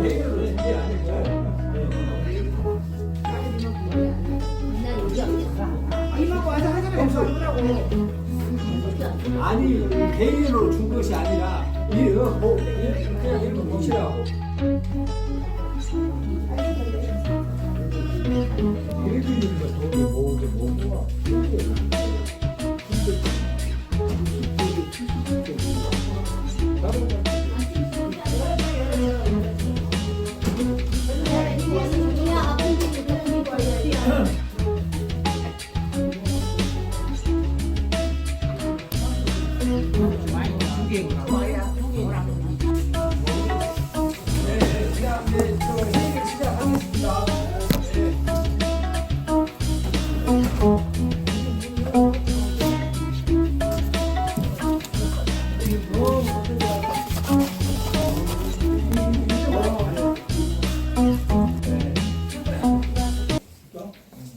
개인으로 준비 아니고. 이모하고 와서 하자면 없어하더라고. 아니 개인으로 준 것이 아니라 그냥 이렇게 보시라고. 이렇게 있는 거 돈이 모으게 모으고.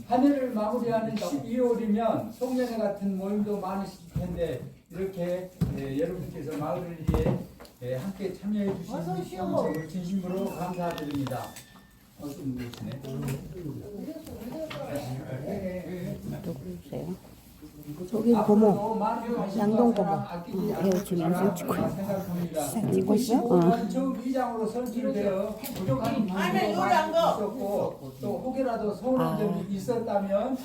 한 해를 마무리하는 12월이면 송년회 같은 모임도 많으실 텐데 이렇게 여러분께서 마을을 위해 함께 참여해 주신 점을 진심으로 감사드립니다. 좀 누구시네? 누구세요? 저기 고모, 양동 고모. 지금 영상 찍고 찍고 있어? 처음 이장으로 선출되어 부족한 부분도 많이 있었고 또 혹여라도 서운한 점이 있었다면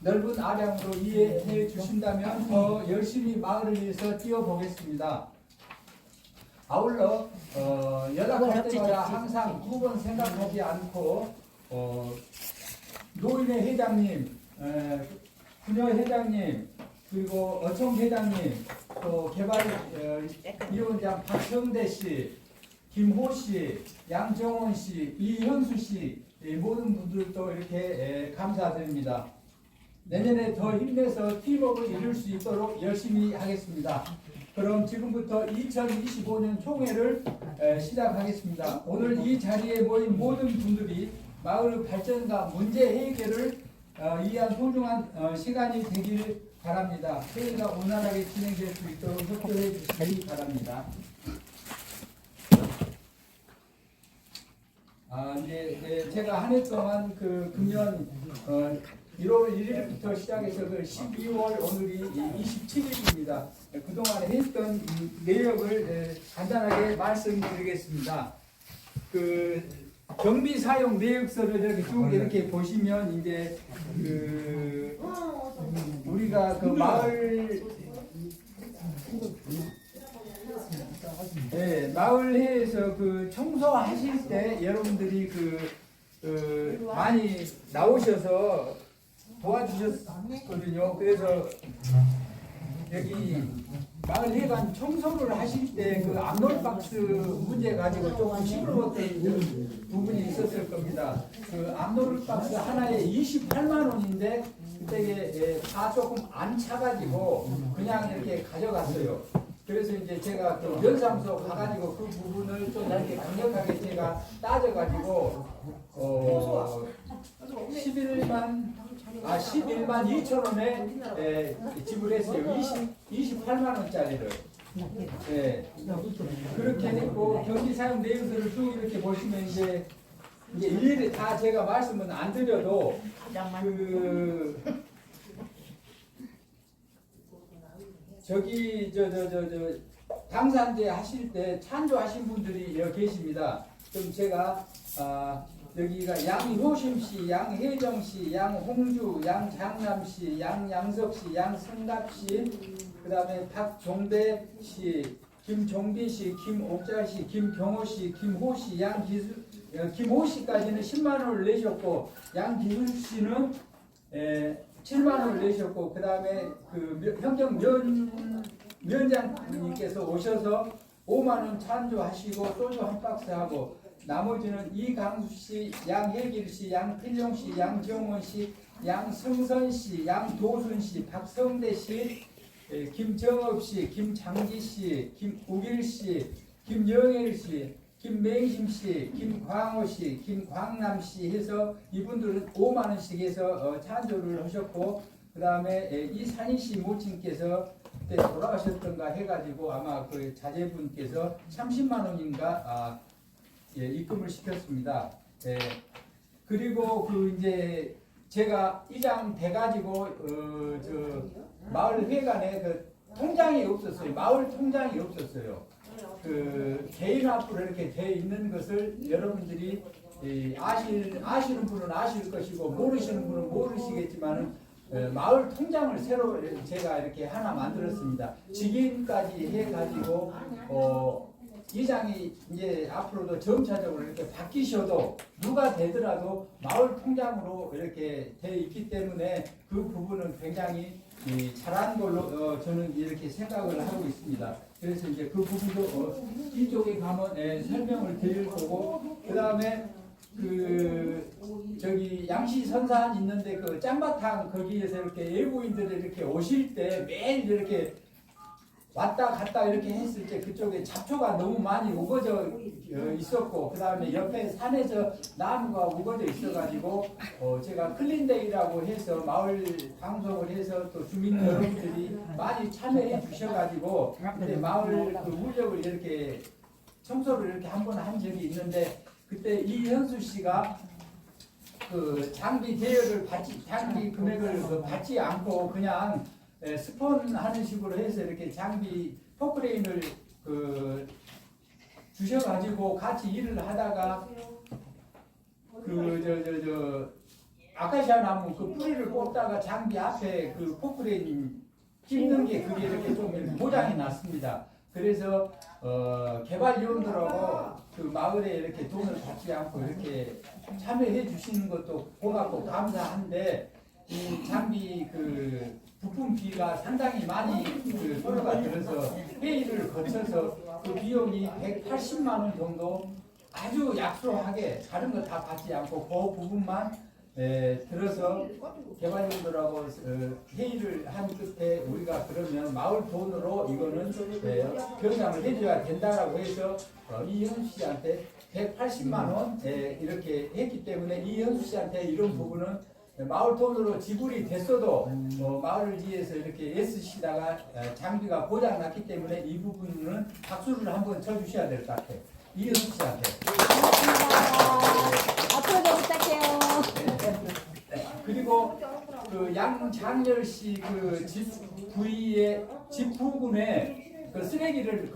넓은 아량으로 이해해 주신다면 더 열심히 마을을 위해서 뛰어보겠습니다. 아울러 연락할 때마다 항상 두 번 생각하지 않고 노인회 회장님, 분녀 회장님, 그리고 어청 회장님, 또 개발위원장 박성대 씨, 김호 씨, 양정원 씨, 이현수 씨 모든 분들도 이렇게 감사드립니다. 내년에 더 힘내서 팀워크를 이룰 수 있도록 열심히 하겠습니다. 그럼 지금부터 2025년 총회를 시작하겠습니다. 오늘 이 자리에 모인 모든 분들이 마을 발전과 문제 해결을 위한 소중한 시간이 되길 바랍니다. 회의가 원활하게 진행될 수 있도록 협조해 주시기 바랍니다. 이제 제가 한 해 동안 그 금년 1월 1일부터 시작해서 그 12월 오늘이 27일입니다. 그동안 했던 내역을 간단하게 말씀드리겠습니다. 그 경비 사용 내역서를 이렇게 쭉 이렇게 보시면 이제 그 우리가 그 마을회에서 그 청소하실 때 여러분들이 많이 나오셔서 도와주셨거든요. 그래서 여기 마을회관 청소를 하실 때 그 암놀박스 문제 가지고 조금 시끄러웠던 부분이 있었을 겁니다. 그 암놀박스 하나에 28만 원인데 그때 다 조금 안 차가지고 그냥 이렇게 가져갔어요. 그래서 이제 제가 또 면사무소 가가지고 그 부분을 좀 이렇게 강력하게 제가 따져가지고 11만 2천 원에 지불했어요. 28만 원짜리를. 그렇게 했고 경비 사용 내역서를 쭉 이렇게 보시면 이제 일일이 다 제가 말씀은 안 드려도 저기 당산제 하실 때 찬조하신 분들이 여기 계십니다. 그럼 제가 여기가 양효심 씨, 양혜정 씨, 양홍주, 양장남 씨, 양양석 씨, 양승갑 씨, 그다음에 박종배 씨, 김종빈 씨, 김옥자 씨, 김경호 씨, 김호 씨, 김호 씨까지는 10만 원을 내셨고 양기순 씨는 7만 원을 내셨고 그다음에 그 현경 위원장님께서 오셔서 5만 원 찬조하시고 소주 한 박스 하고 나머지는 이강수 씨, 양혜길 씨, 양필용 씨, 양정원 씨, 양승선 씨, 양도순 씨, 박성대 씨, 김정업 씨, 김장기 씨, 김우길 씨, 김영일 씨, 김맹심 씨, 김광호 씨, 김광남 씨 해서 이분들은 5만 원씩 해서 찬조를 하셨고 그 다음에 이산희 씨 모친께서 그때 돌아가셨던가 해가지고 아마 그 자제분께서 30만 원인가 입금을 시켰습니다. 그리고 그 이제 제가 이장 돼가지고 저 마을 회관에 그 통장이 없었어요. 마을 통장이 없었어요. 그 개인 앞으로 이렇게 돼 있는 것을 여러분들이 아시는 분은 아실 것이고 모르시는 분은 모르시겠지만은 마을 통장을 새로 제가 이렇게 하나 만들었습니다. 직인까지 해가지고 이장이 이제 앞으로도 점차적으로 이렇게 바뀌셔도 누가 되더라도 마을 통장으로 이렇게 돼 있기 때문에 그 부분은 굉장히 잘한 걸로 저는 이렇게 생각을 하고 있습니다. 그래서 이제 그 부분도 이쪽에 가면 설명을 드릴 거고, 그 다음에 그 저기 양시 선산 있는데 그 짱바탕 거기에서 이렇게 외부인들이 이렇게 오실 때 매일 이렇게 왔다 갔다 이렇게 했을 때 그쪽에 잡초가 너무 많이 우거져 있었고, 그 다음에 옆에 산에서 나무가 우거져 있어가지고 제가 클린데이라고 해서 마을 방송을 해서 또 주민 여러분들이 많이 참여해 주셔가지고 그때 마을 그 물력을 이렇게 청소를 이렇게 한 번 한 적이 있는데, 그때 이현수 씨가 그 장비 대여를 장비 금액을 받지 않고 그냥 스폰하는 식으로 해서 이렇게 장비 포크레인을 주셔가지고 같이 일을 하다가 그 아카시아 나무 그 뿌리를 꽂다가 장비 앞에 그 포크레인 찝는 게 그게 이렇게 좀 모장이 났습니다. 그래서 개발위원들하고 그 마을에 이렇게 돈을 받지 않고 이렇게 참여해 주시는 것도 고맙고 감사한데, 이 장비 그 부품비가 상당히 많이 그 소요가 들어서 회의를 거쳐서 그 비용이 180만 원 정도 아주 약소하게 다른 거 다 받지 않고 그 부분만 들어서 개발위원들하고 회의를 한 끝에 우리가 그러면 마을 돈으로 이거는 변장을 해줘야 된다라고 해서 이현수 씨한테 180만 원 이렇게 했기 때문에 이현수 씨한테 이런 부분은 마을 돈으로 지불이 됐어도 마을을 위해서 이렇게 애쓰시다가 장비가 고장 났기 때문에 이 부분은 박수를 한번 쳐주셔야 될 것 같아요. 이현수 씨한테. 앞으로도 부탁해요. 그리고 그 양장열 씨 그 집 부위에 집 부근에 그 쓰레기를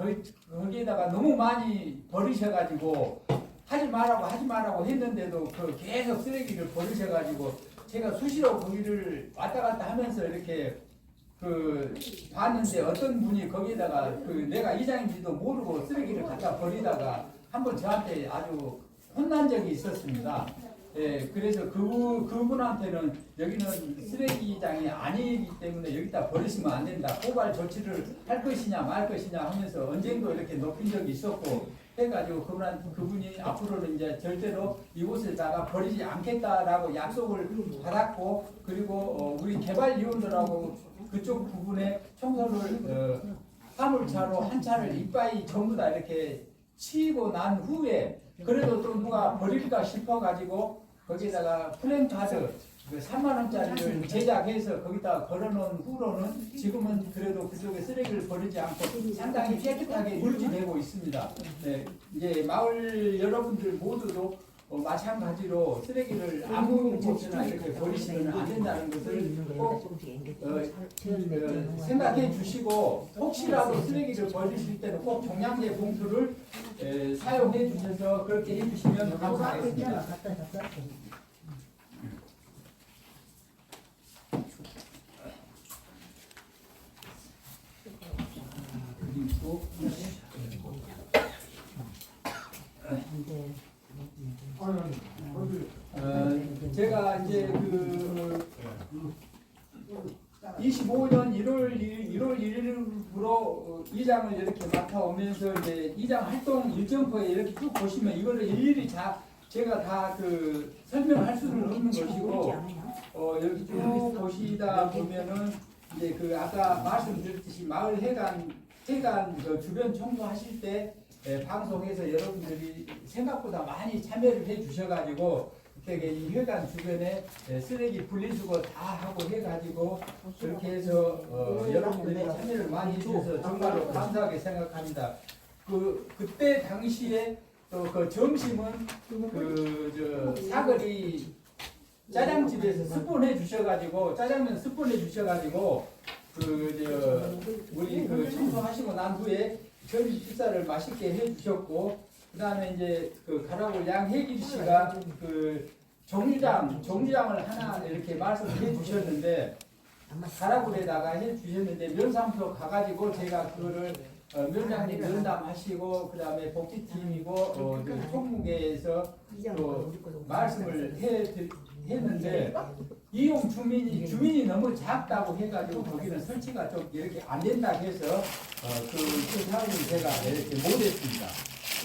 거기에다가 너무 많이 버리셔가지고 하지 말라고 했는데도 그 계속 쓰레기를 버리셔가지고 제가 수시로 거기를 왔다 갔다 하면서 이렇게 그 봤는데 어떤 분이 거기에다가 그 내가 이장인지도 모르고 쓰레기를 갖다 버리다가 한번 저한테 아주 혼난 적이 있었습니다. 그래서 그분한테는 여기는 쓰레기장이 아니기 때문에 여기다 버리시면 안 된다. 고발 조치를 할 것이냐 말 것이냐 하면서 언쟁도 이렇게 높인 적이 있었고 해가지고 그분이 앞으로는 이제 절대로 이곳에다가 버리지 않겠다라고 약속을 받았고, 그리고 우리 개발위원들하고 그쪽 부분에 청소를 화물차로 한 차를 이빠이 전부 다 이렇게 치고 난 후에 그래도 또 누가 버릴까 싶어가지고 거기다가 플랜카드 3만 원짜리를 제작해서 거기다 걸어놓은 후로는 지금은 그래도 그쪽에 쓰레기를 버리지 않고 상당히 깨끗하게 유지되고 있습니다. 네, 이제 마을 여러분들 모두도 마찬가지로 쓰레기를 아무 곳에나 이렇게 버리시면 안 된다는 것을 꼭 생각해 주시고, 혹시라도 쓰레기를 버리실 때는 꼭 종량제 봉투를 사용해 주셔서 그렇게 해 주시면 감사하겠습니다. 제가 이제 그 25년 1월 1일부로 이장을 이렇게 맡아오면서 이제 이장 활동 일정표에 이렇게 쭉 보시면 이거를 일일이 제가 다 그 설명할 수는 없는 것이고, 여기 쭉 보시다 보면은 이제 그 아까 말씀드렸듯이 마을 해관 그 주변 청소하실 때 방송에서 여러분들이 생각보다 많이 참여를 해 주셔가지고 그때 이 회관 주변에 쓰레기 분리수거 다 하고 해가지고 그렇게 해서 여러분들이 참여를 많이 해주셔서 정말로 감사하게 생각합니다. 그때 당시에 또 그 점심은 사거리 짜장집에서 스폰해 주셔가지고 짜장면 스폰해 주셔가지고 우리 청소하시고 난 후에 점심 식사를 맛있게 해주셨고 그다음에 이제 가라골 양혜길 씨가 정류장을 하나 이렇게 말씀해 주셨는데 가라골에다가 해 주셨는데 면사무소 가가지고 제가 그거를 면장님 면담하시고 그다음에 복지팀이고 총무계에서 또 말씀을 했는데 이용 주민이 너무 작다고 해가지고 거기는 설치가 좀 이렇게 안 된다 해서 그 사업을 제가 이렇게 못했습니다.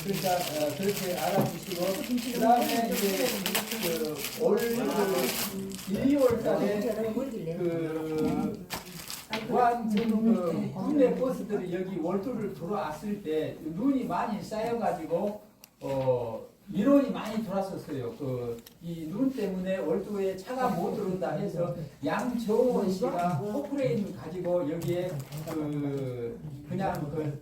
그러니까 그렇게 알아주시고 그 다음에 이제 올 1, 2월 달에 무한 국내 버스들이 여기 월두를 들어왔을 때 눈이 많이 쌓여가지고 민원이 많이 들어왔었어요. 이 눈 때문에 월두에 차가 못 들어온다 해서 양정원 씨가 포크레인 가지고 여기에 그냥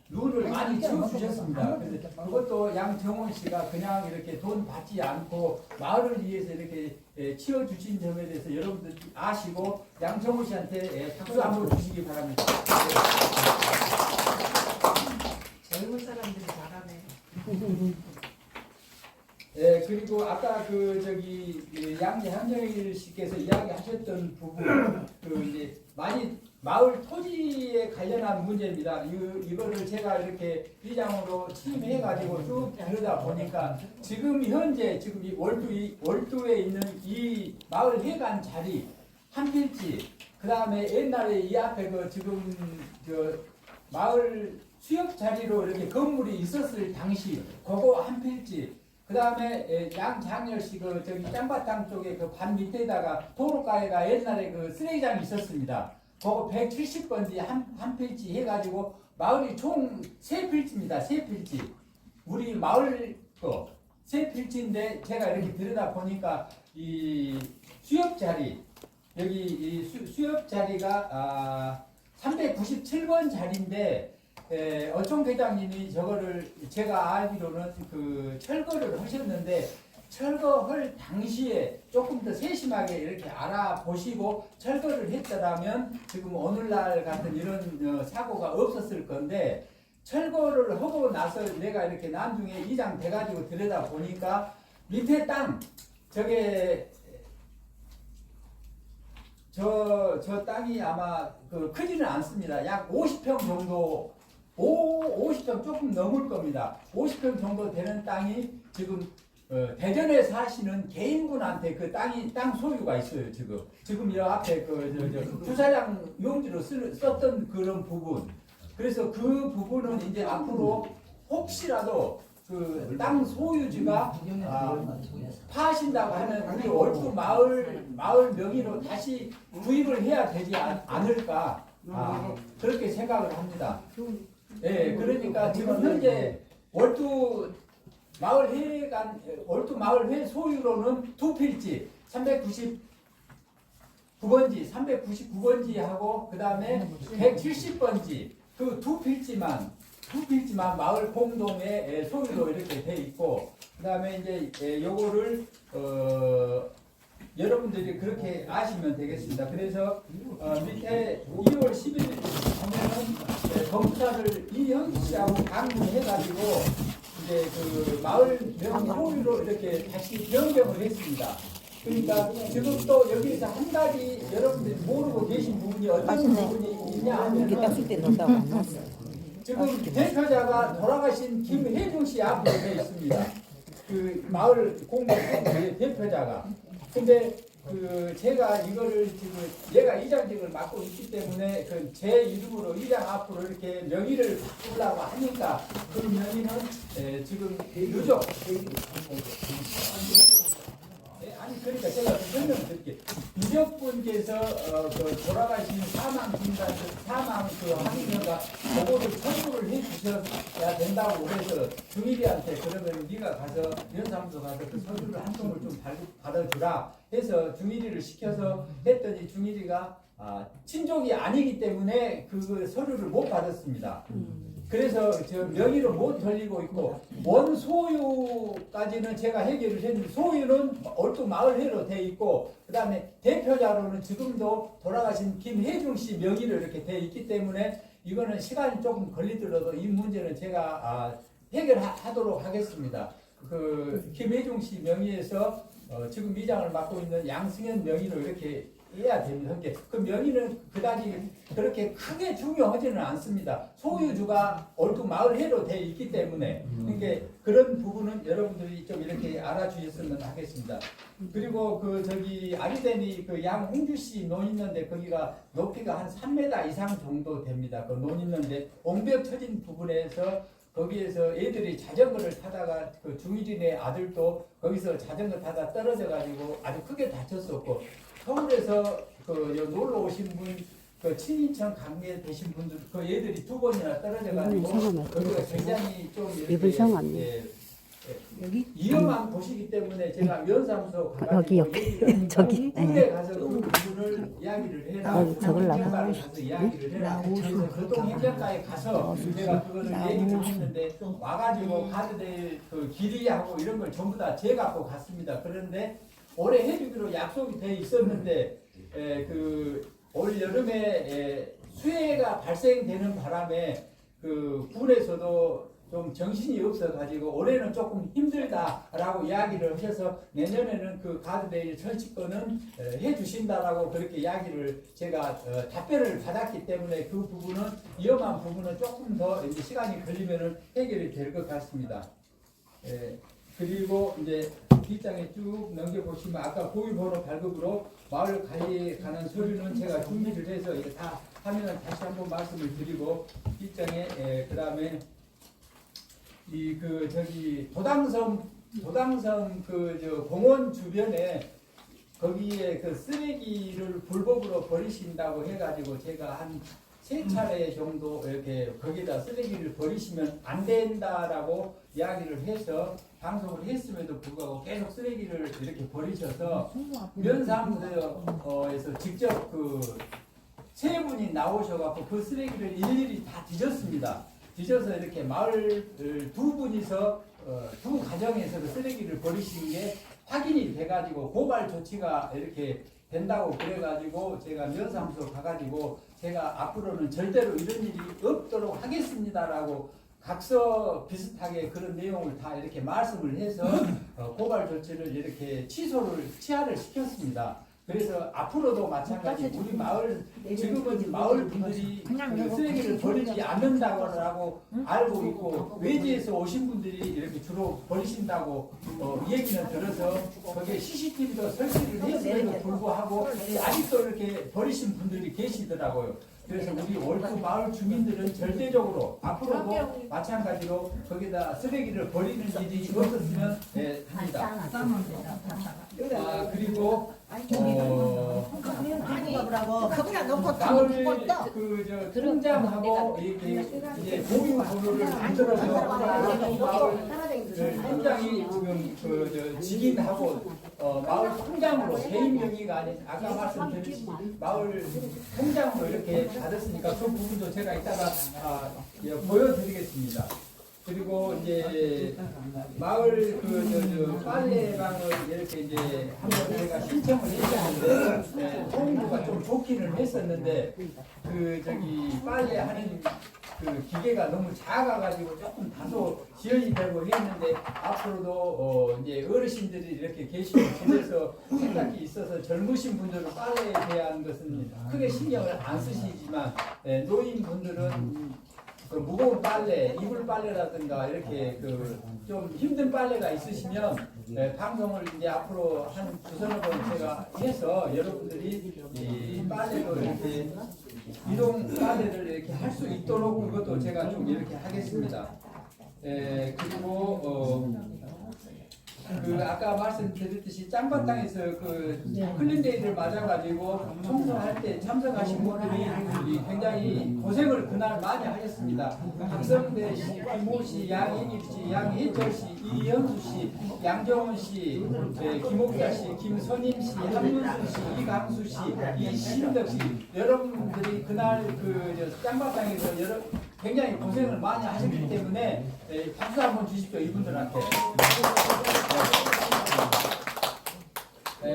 눈을 많이 치워주셨습니다. 근데 그것도 양정원 씨가 그냥 이렇게 돈 받지 않고 마을을 위해서 이렇게 치워주신 점에 대해서 여러분들 아시고 양정원 씨한테 박수 한번 주시기 바랍니다. 젊은 사람들이 잘하네. 그리고 아까 양정일 씨께서 이야기하셨던 부분 이제 많이 마을 토지에 관련한 문제입니다. 이거를 제가 이렇게 위장으로 취임해가지고 쭉 들여다 보니까 지금 현재 이 월두에 있는 이 마을 회관 자리 한 필지, 그 다음에 옛날에 이 앞에 마을 수협 자리로 이렇게 건물이 있었을 당시 그거 한 필지. 그 다음에 양장열 씨 짱바탕 쪽에 반 밑에다가 도로가에가 옛날에 쓰레기장이 있었습니다. 그거 170번지 한 필지 해가지고 마을이 총 3필지입니다. 3필지. 우리 마을 거 3필지인데 제가 이렇게 들여다 보니까 이 수협 자리 여기 이 수협 자리가 397번 자리인데 어촌 회장님이 저거를 제가 알기로는 철거를 하셨는데 철거할 당시에 조금 더 세심하게 이렇게 알아보시고 철거를 했더라면 지금 오늘날 같은 이런 사고가 없었을 건데 철거를 하고 나서 내가 이렇게 나중에 이장 돼가지고 들여다 보니까 밑에 땅 저 땅이 아마 크지는 않습니다. 약 50평 정도 50평 조금 넘을 겁니다. 50평 정도 되는 땅이 지금 대전에 사시는 개인분한테 땅 소유가 있어요. 지금 이 앞에 주차장 용지로 썼던 그런 부분. 그래서 그 부분은 이제 앞으로 혹시라도 땅 소유주가 파신다고 하면 우리 월두 마을 명의로 다시 구입을 해야 되지 않을까 그렇게 생각을 합니다. 그러니까 지금 현재 월두 마을회 소유로는 2필지 399번지하고 그 다음에 170번지 그 2필지만 마을 공동의 소유로 이렇게 돼 있고 그 다음에 이제 요거를 여러분들이 그렇게 아시면 되겠습니다. 그래서 밑에 2월 10일 하면은 검사를 이현수 씨하고 강의해가지고 이제 마을 명 소유로 이렇게 다시 변경을 했습니다. 그러니까 지금 또 여기서 한 가지 여러분들이 모르고 계신 부분이 어떤 부분이 있냐 하면 지금 대표자가 돌아가신 김혜중 씨 앞에 돼 있습니다. 마을 공동체의 대표자가. 근데 제가 이거를 지금 얘가 이장직을 맡고 있기 때문에 제 이름으로 이장 앞으로 이렇게 명의를 바꾸려고 하니까 그 명의는 지금 누적. 아니 그러니까 제가 설명드릴게요. 유적분께서 돌아가신 사망 항의가 그거를 청구를 해주셔야 된다고 해서 중일이한테 그러면 네가 가서 면사무소 가서 그 서류를 한 통을 좀 받아주라 해서 중일이를 시켜서 했더니 중일이가 친족이 아니기 때문에 그 서류를 못 받았습니다. 그래서 저 명의로 못 돌리고 있고 원소유까지는 제가 해결을 했는데 소유는 얼뚝 마을회로 돼 있고 그다음에 대표자로는 지금도 돌아가신 김혜중 씨 명의로 이렇게 돼 있기 때문에 이거는 시간이 조금 걸리더라도 이 문제는 제가 해결하도록 하겠습니다. 그 김혜중 씨 명의에서 지금 이장을 맡고 있는 양승현 명의로 이렇게 해야 됩니다. 그 명의는 그다지 그렇게 크게 중요하지는 않습니다. 소유주가 얼굴 마을회로 돼 있기 때문에 그러니까 그런 부분은 여러분들이 좀 이렇게 알아주셨으면 하겠습니다. 그리고 그 저기 아리데니 그 양홍주 씨 논 있는데 거기가 높이가 한 3m 이상 정도 됩니다. 그 논 있는데 옹벽 터진 부분에서 거기에서 애들이 자전거를 타다가 그 중일인의 아들도 거기서 자전거 타다 떨어져 가지고 아주 크게 다쳤었고 서울에서 그 놀러 오신 분, 그 친인천 관계 되신 분들 그 애들이 2번이나 떨어져 가지고 거기가 굉장히 좀 이분 성 이렇게 왔네. 위험한 곳이기 때문에 제가 면사무소 여기 옆에 저기 군대 가서 그 부분을 이야기를 해라. 여기 적으려고. 행정가에 가서 이야기를 해라. 그래서 교통 행정가에 가서 제가 그거를 얘기를 했는데 와가지고 가드들 그 길이하고 이런 걸 전부 다 재갖고 갔습니다. 그런데 올해 해주기로 약속이 돼 있었는데 그 올 여름에 수해가 발생되는 바람에 그 군에서도 좀 정신이 없어가지고 올해는 조금 힘들다라고 이야기를 하셔서 내년에는 그 가드데이 설치권은 해주신다라고 그렇게 이야기를 제가 답변을 받았기 때문에 그 부분은 위험한 부분은 조금 더 이제 시간이 걸리면은 해결이 될 것 같습니다. 그리고 이제 뒷장에 쭉 넘겨보시면 아까 고유번호 발급으로 마을 관리에 관한 서류는 제가 준비를 해서 이게 다 하면 다시 한번 말씀을 드리고 뒷장에 그 다음에 이 그 저기 도당섬 그 저 공원 주변에 거기에 그 쓰레기를 불법으로 버리신다고 해가지고 제가 한 3차례 정도 이렇게 거기다 쓰레기를 버리시면 안 된다라고 이야기를 해서 방송을 했음에도 불구하고 계속 쓰레기를 이렇게 버리셔서 면사무소에서 직접 그 3분이 나오셔갖고 그 쓰레기를 일일이 다 뒤졌습니다. 뒤져서 이렇게 마을 2분이서 2가정에서 그 쓰레기를 버리신 게 확인이 돼가지고 고발 조치가 이렇게 된다고 그래가지고 제가 면사무소 가가지고 제가 앞으로는 절대로 이런 일이 없도록 하겠습니다라고 각서 비슷하게 그런 내용을 다 이렇게 말씀을 해서 고발 조치를 이렇게 취하를 시켰습니다. 그래서 앞으로도 마찬가지 우리 마을 지금은 마을 분들이 그 쓰레기를 버리지 않는다고 알고 있고 외지에서 오신 분들이 이렇게 주로 버리신다고 얘기는 들어서 거기에 CCTV도 설치를 했음에도 불구하고 아직도 이렇게 버리신 분들이 계시더라고요. 그래서 우리 월구 마을 주민들은 절대적으로 앞으로도 마찬가지로 거기다 쓰레기를 버리는 일이 없었으면 합니다. 그리고 마을 그저 통장하고 이제 공유 번호를 만들어서 마을 통장이 지금 그 직인하고 마을 통장으로 개인 명의가 아닌 아까 말씀드렸듯이 마을 통장으로 이렇게 받았으니까 그 부분도 제가 이따가 보여드리겠습니다. 그리고 이제 마을 그 빨래방을 이렇게 이제 한번 제가 신청을 했었는데 통보가 좀 좋기는 했었는데 그 저기 빨래하는 그 기계가 너무 작아가지고 조금 다소 지연이 되고 했는데 앞으로도 이제 어르신들이 이렇게 계시고 집에서 생각이 있어서 젊으신 분들은 빨래에 대한 것은 크게 신경을 안 쓰시지만 노인분들은 그 무거운 빨래, 이불 빨래라든가 이렇게 그 좀 힘든 빨래가 있으시면 방송을 이제 앞으로 한 2-3번 제가 해서 여러분들이 이 빨래도 이렇게 이동 빨래를 이렇게 할 수 있도록 그것도 제가 좀 이렇게 하겠습니다. 그리고 그 아까 말씀드렸듯이 짱바땅에서 그 클린데이를 맞아가지고 청소할 때 참석하신 분들이 굉장히 고생을 그날 많이 하셨습니다. 박성대 씨, 김호 씨, 양혜길 씨, 양혜철 씨, 이현수 씨, 양정원 씨, 김옥자 씨, 김선임 씨, 한문수 씨, 이강수 씨, 이신덕 씨 여러분들이 그날 그 짱바땅에서 굉장히 고생을 많이 하셨기 때문에 박수 한번 주십시오 이분들한테.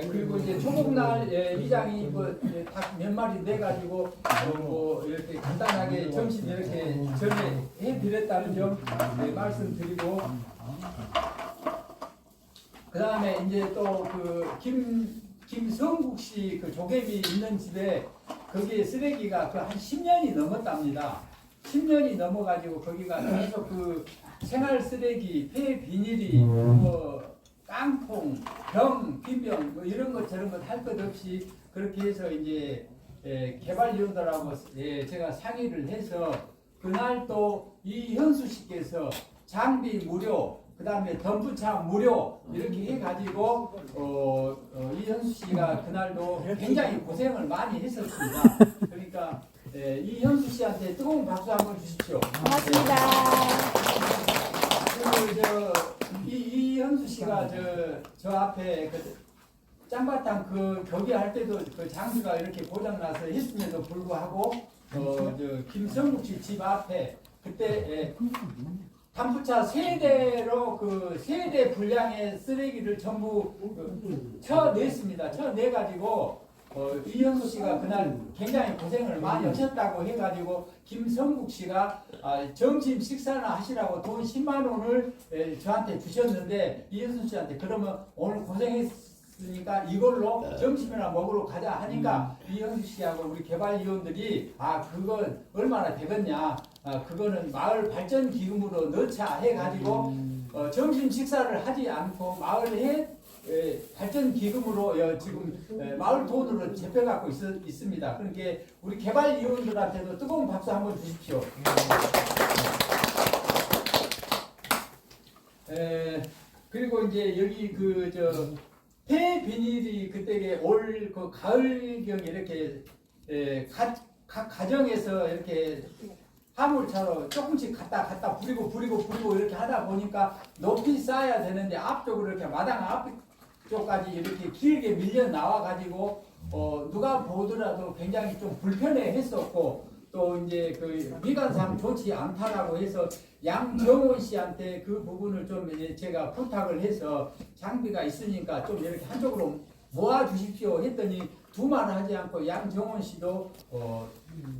그리고 이제 초복날 이장이 닭 몇 마리 내 가지고 뭐 이렇게 간단하게 점심 이렇게 전에 해드렸다는 점 말씀드리고, 그 다음에 이제 또 그 김성국 씨 그 조개미 있는 집에 거기에 쓰레기가 그 한 10년이 넘었답니다. 10년이 넘어가지고 거기가 계속 그 생활 쓰레기, 폐 비닐이 뭐 깡통, 병, 빈병 뭐 이런 것 저런 것 할 것 없이 그렇게 해서 이제 개발위원들하고 제가 상의를 해서 그날 또 이현수 씨께서 장비 무료, 그 다음에 덤프차 무료 이렇게 해가지고 이현수 씨가 그날도 굉장히 고생을 많이 했었습니다. 그러니까 이현수 씨한테 뜨거운 박수 한번 주십시오. 고맙습니다. 그리고 이현수 씨가 저 앞에 그 짱바탕 그 경기 할 때도 그 장비가 이렇게 고장 나서 했음에도 불구하고 김성국 씨 집 앞에 그때 단프차 세대로 그 세대 분량의 쓰레기를 전부 쳐냈습니다. 쳐내가지고 이현수 씨가 그날 굉장히 고생을 많이 하셨다고 해가지고 김성국 씨가 점심 식사나 하시라고 돈 10만 원을 저한테 주셨는데 이현수 씨한테 그러면 오늘 고생했으니까 이걸로 점심이나 먹으러 가자 하니까 이현수 씨하고 우리 개발위원들이 그거 얼마나 되겠냐, 그거는 마을 발전 기금으로 넣자 해가지고 점심 식사를 하지 않고 마을에 발전 기금으로 지금 마을 돈으로 잡혀갖고 있습니다. 그러니까 우리 개발위원들한테도 뜨거운 박수 한번 주십시오. 그리고 이제 여기 폐 비닐이 그때 올 그 가을경에 이렇게 각 가정에서 이렇게 화물차로 조금씩 갖다 부리고 이렇게 하다 보니까 높이 쌓아야 되는데 앞쪽으로 이렇게 마당 앞쪽까지 이렇게 길게 밀려 나와 가지고 누가 보더라도 굉장히 좀 불편해 했었고, 또 이제 그 미관상 좋지 않다라고 해서 양정원 씨한테 그 부분을 좀 제가 부탁을 해서 장비가 있으니까 좀 이렇게 한쪽으로 모아 주십시오 했더니 두말 하지 않고 양정원 씨도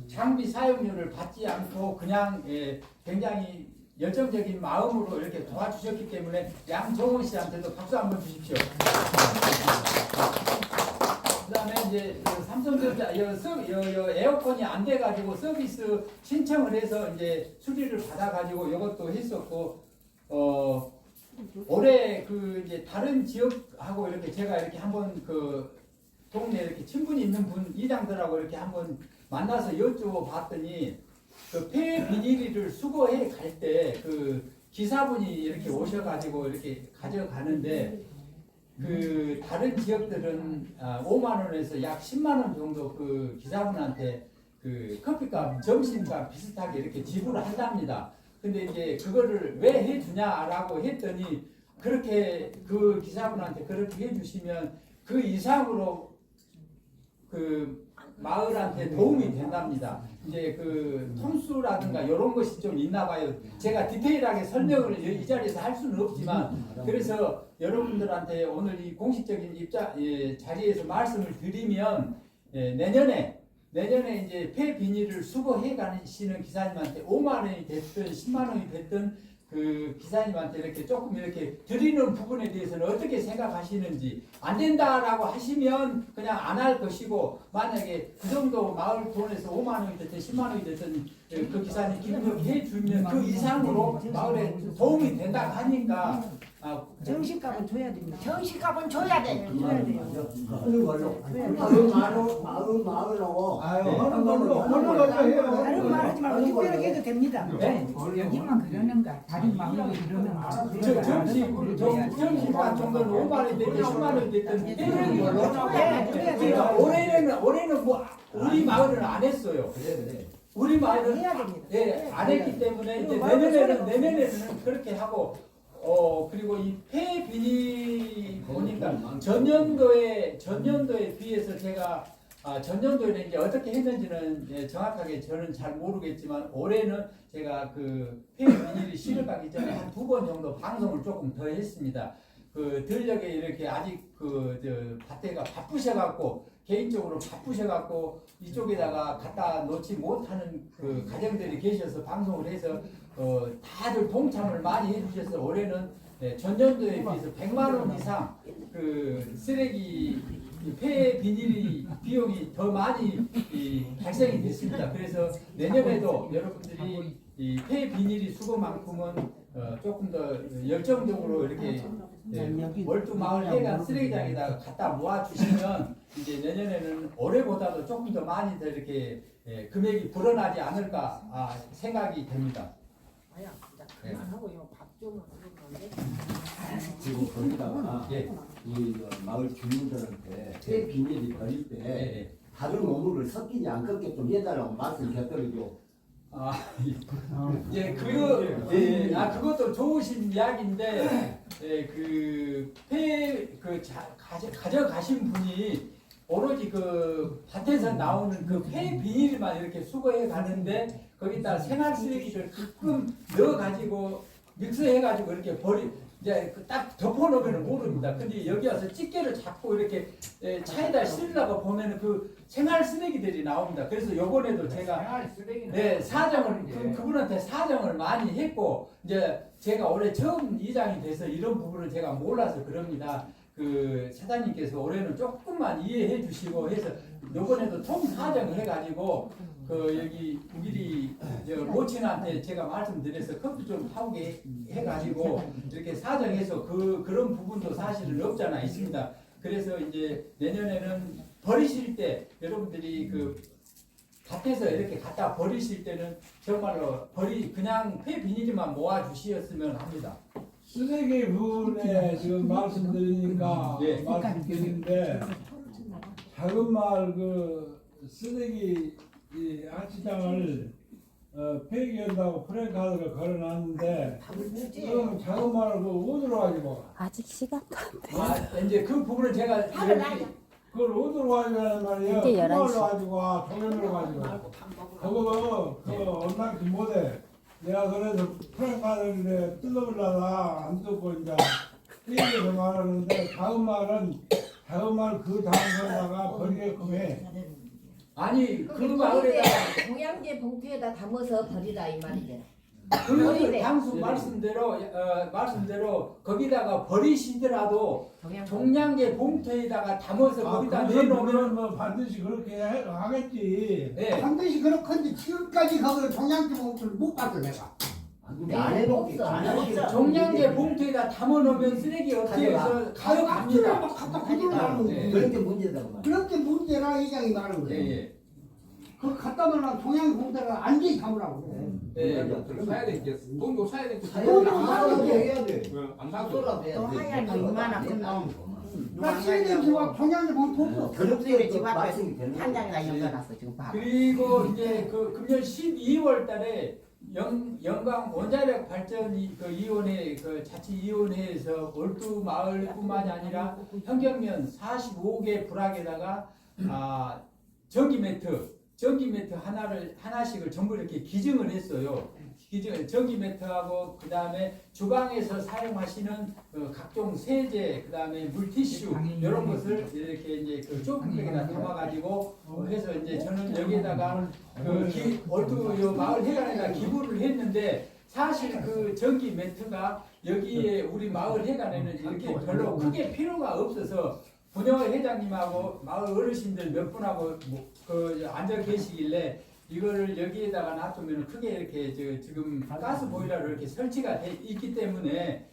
장비 사용료를 받지 않고 그냥 굉장히 열정적인 마음으로 이렇게 도와주셨기 때문에 양정원 씨한테도 박수 한번 주십시오. 그다음에 이제 삼성전자 에어컨이 안 돼가지고 서비스 신청을 해서 이제 수리를 받아가지고 이것도 했었고, 올해 그 이제 다른 지역하고 이렇게 제가 이렇게 한번 그 동네 이렇게 친분이 있는 분 이장들하고 이렇게 한번 만나서 여쭤봤더니 그 폐 비닐을 수거해 갈 때 그 기사분이 이렇게 오셔가지고 이렇게 가져가는데 그 다른 지역들은 5만 원에서 약 10만 원 정도 그 기사분한테 그 커피값, 점심값 비슷하게 이렇게 지불을 한답니다. 근데 이제 그거를 왜 해주냐라고 했더니 그렇게 그 기사분한테 그렇게 해주시면 그 이상으로 그 마을한테 도움이 된답니다. 이제 그 통수라든가 이런 것이 좀 있나 봐요. 제가 디테일하게 설명을 이 자리에서 할 수는 없지만, 그래서 여러분들한테 오늘 이 공식적인 자리에서 말씀을 드리면 내년에 이제 폐 비닐을 수거해 가시는 기사님한테 5만 원이 됐든 10만 원이 됐든 그 기사님한테 이렇게 조금 이렇게 드리는 부분에 대해서는 어떻게 생각하시는지, 안 된다라고 하시면 그냥 안 할 것이고, 만약에 그 정도 마을 돈에서 5만 원이 됐든 10만 원이 됐든 그 기사님 기능을 해주면 그 이상으로 마을에 도움이 된다고 하니까 정신값은 줘야 됩니다. 정식값은 줘야 돼. 줘야 돼요. 마을하고 하는 걸로 다른 말 하지 말고 특별하게 해도 됩니다. 네. 여기만 그러는가? 다른 마음이 그러는가? 점심값 정도는 5만 원이 됐든 10만 원이 됐든 해주는 걸로. 그러니까 올해는 뭐 우리 마을은 안 했어요. 우리 마을은 해야 됩니다. 안 했기 때문에 이제 내년에는 그렇게 하고, 그리고 이 폐 비닐 보니까 전년도에 비해서 제가 전년도에는 이제 어떻게 했는지는 정확하게 저는 잘 모르겠지만 올해는 제가 그 폐 비닐이 씨를 가기 전에 한 2번 정도 방송을 조금 더 했습니다. 그 들녘에 이렇게 아직 그 밭에가 바쁘셔갖고 개인적으로 바쁘셔갖고 이쪽에다가 갖다 놓지 못하는 그 가정들이 계셔서 방송을 해서 다들 동참을 많이 해주셔서 올해는 전년도에 비해서 100만 원 이상 그 쓰레기 폐 비닐이 비용이 더 많이 발생이 됐습니다. 그래서 내년에도 여러분들이 이 폐 비닐이 수거만큼은 조금 더 열정적으로 이렇게 월두 마을 해관 쓰레기장에다가 갖다 모아 주시면 이제 내년에는 올해보다도 조금 더 많이 더 이렇게 금액이 불어나지 않을까 생각이 됩니다. 아야, 진짜 그만하고요. 밥좀 먹으면 돼. 지금 거기다가 예. 이 마을 주민들한테 폐 비닐이 버릴 때 예. 다른 오물을 섞이지 않게 좀 해달라고 말씀드렸더라고요. 예, 그것도 좋으신 이야기인데, 가져가신 분이 오로지 그 밭에서 나오는 그 폐 비닐만 이렇게 수거해 가는데, 거기다 생활 쓰레기를 가끔 넣어가지고, 믹스해가지고 이렇게 이제 딱 덮어놓으면 모릅니다. 근데 여기 와서 집게를 잡고 이렇게 차에다 실으려고 보면은 그 생활 쓰레기들이 나옵니다. 그래서 요번에도 제가 사정을 그분한테 사정을 많이 했고 이제 제가 올해 처음 이장이 돼서 이런 부분을 제가 몰라서 그럽니다. 그 사장님께서 올해는 조금만 이해해 주시고 해서 요번에도 통 사정을 해가지고 그 여기 우리 모친한테 제가 말씀드려서 커피 좀 타오게 해가지고 이렇게 사정해서 그런 부분도 사실은 없잖아 있습니다. 그래서 이제 내년에는 버리실 때 여러분들이 그 밭에서 이렇게 갖다 버리실 때는 정말로 그냥 폐 비닐만 모아 주시었으면 합니다. 쓰레기 부분에 지금 말씀드리니까 예. 말씀드리는데 작은 마을 그 쓰레기 이 아치장을 폐기한다고 프랜카드를 걸어놨는데 지금 작은 마을 그 어디로 가지고 아직 시간도 안 돼. 이제 그 부분을 제가 그걸 어디로 가지고 말이에요. 이제 11시. 그걸로 가지고 동현으로 가지고 그거 그 얼마큼 못해. 내가 그래서 프랜카드를 뜯어보려다 안 뜯고 이제 폐기해서 말하는데 작은 마을 그 장소에다가 버리게끔 해. 아니 그 마을에다가 동양제 봉투에다 담아서 버리라 이 말이지. 그 당수 말씀대로 거기다가 버리시더라도 종량제 봉투에다가 담아서 거기다 내놓으면 뭐 반드시 그렇게 하겠지. 네. 반드시 그렇건데 지금까지 그걸 동양주 봉투를 못 봤어 내가. 근데 안 해놓게 안 해놓게 종량제 봉투에다 담아놓으면 쓰레기 업체에서 가져갑니다. 막 갖다 구두를 네. 는 그런 게 문제다고 말이야. 그렇게 문제라 이장이 말하는 거예요. 예. 그 갖다 놓으면 동양 봉투가 안전히 담으라고 그래. 예. 사야 되겠어. 돈도 사야 되고. 돈도 사야 돼. 해야 돼. 안 사도. 또 하얀 거 이만한 큰 놈. 나 쓰레기지와 동양주 봉투 없어. 그렇게 집 앞에 한 장에다 엮어놨어 지금 봐. 그리고 이제 그 금년 12월 달에 영광 원자력 발전 이원회 그 자치위원회에서 월두 마을뿐만이 아니라 현경면 45개 불악에다가 전기 매트 하나씩을 전부 이렇게 기증을 했어요. 전기 매트하고 그 다음에 주방에서 사용하시는 각종 세제, 그 다음에 물티슈 이런 것을 이렇게 이제 그 쇼핑백에다 담아가지고 해서 이제 저는 여기에다가 월두 마을 회관에다 기부를 했는데 사실 그 전기 매트가 여기에 우리 마을 회관에는 이렇게 별로 크게 필요가 없어서 분녀 회장님하고 마을 어르신들 몇 분하고 앉아 계시길래 이거를 여기에다가 놔두면 크게 이렇게 지금 가스 보일러를 이렇게 설치가 돼 있기 때문에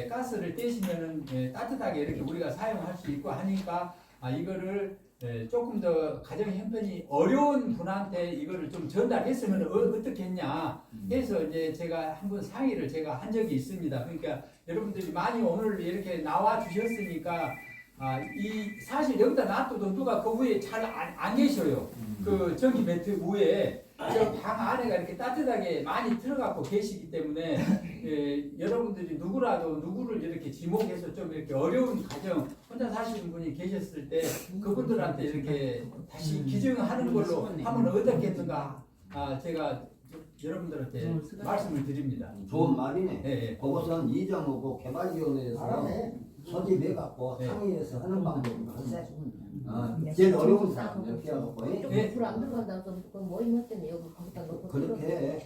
가스를 떼시면은 따뜻하게 이렇게 우리가 사용할 수 있고 하니까 이거를 조금 더 가정 형편이 어려운 분한테 이거를 좀 전달했으면 어떻겠냐 해서 이제 제가 한번 상의를 제가 한 적이 있습니다. 그러니까 여러분들이 많이 오늘 이렇게 나와 주셨으니까 사실 여기다 놔둬도 누가 그 위에 잘 안 계셔요. 그 전기 매트 위에 저 방 안에가 이렇게 따뜻하게 많이 들어가고 계시기 때문에 여러분들이 누구라도 누구를 이렇게 지목해서 좀 이렇게 어려운 가정 혼자 사시는 분이 계셨을 때 그분들한테 이렇게 다시 기증하는 걸로 하면 어떻겠는가 제가 여러분들한테 말씀을 드립니다. 좋은 말이네. 예. 그것은 이장하고 개발위원회에서 소집해갖고 네. 상의해서 하는 방법인 것에 제일 어려운 사람 이렇게 해갖고 불안 들어간다 그럼 뭐 이መስ더니 여기 거기다 놓고 그렇게 해.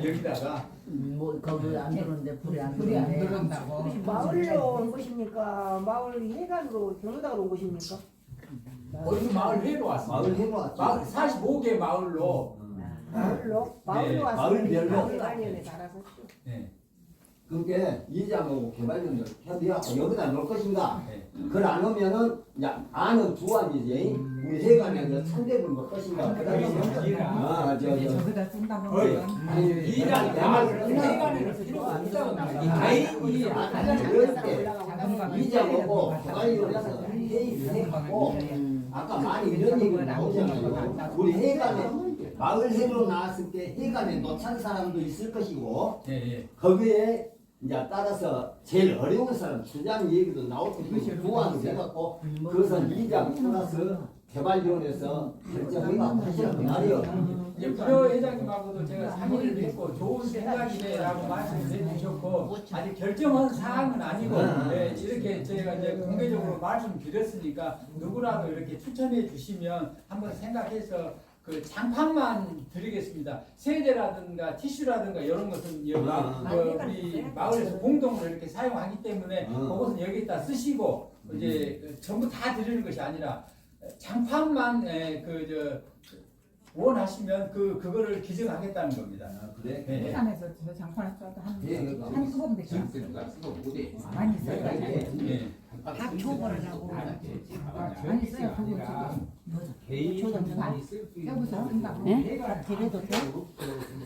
여기다가 뭐 거기 안 들어오는데 불이 안 불이 안 들어오는데 들어간다고. 혹시 마을로 온 것입니까? 마을 해관으로 경로당으로 온 것입니까? 어느 마을 회로 왔습니다. 마을 해놓았지. 마을 45개 마을로 마을로? 마을로 네, 와서 마을별로. 마을관리원에 살아서 네. 그게 이장하고 개발위원회 협의하고 여기다 놓을 것인가. 네. 그걸 안 오면은 이제 안은 두 안이지. 우리 해관에 상대분 뭐 것인가. 그다음에 저기다 쓴다고 이란 대만을 필요가 없다는 개인이 이장하고 개발위원회에서 회의를 해갖고 아까 많이 이런 얘기가 나오잖아요. 우리 해관에 마을 해로 나왔을 때 해관에 놓찬 사람도 있을 것이고 예. 거기에 이제 따라서 제일 어려운 사람 주장 얘기도 나올 것이고 보완을 해갖고 그것은 이장 플러스 개발위원회에서 결정해갖고 하시는 말이에요. 이제 부여 회장님하고도 제가 상의를 했고 좋은 생각이네라고 말씀을 해주셨고 아직 결정한 사항은 아니고 이렇게 제가 이제 공개적으로 말씀드렸으니까 누구라도 이렇게 추천해 주시면 한번 생각해서 그 장판만 드리겠습니다. 세제라든가 티슈라든가 이런 것은 여기 우리 마을에서 공동으로 이렇게 사용하기 때문에 그것은 여기다 쓰시고 이제 전부 다 드리는 것이 아니라 장판만 원하시면 그거를 기증하겠다는 겁니다. 그래? 네. 부산에서 저 장판을 써도 한 수건 되지 쓰고 못해. 많이 써요. 예. 다 초벌하라고. 많이 써요. 그거 개인이 많이 쓸 수 있는 여기서 쓴다고. 예? 드려도 돼?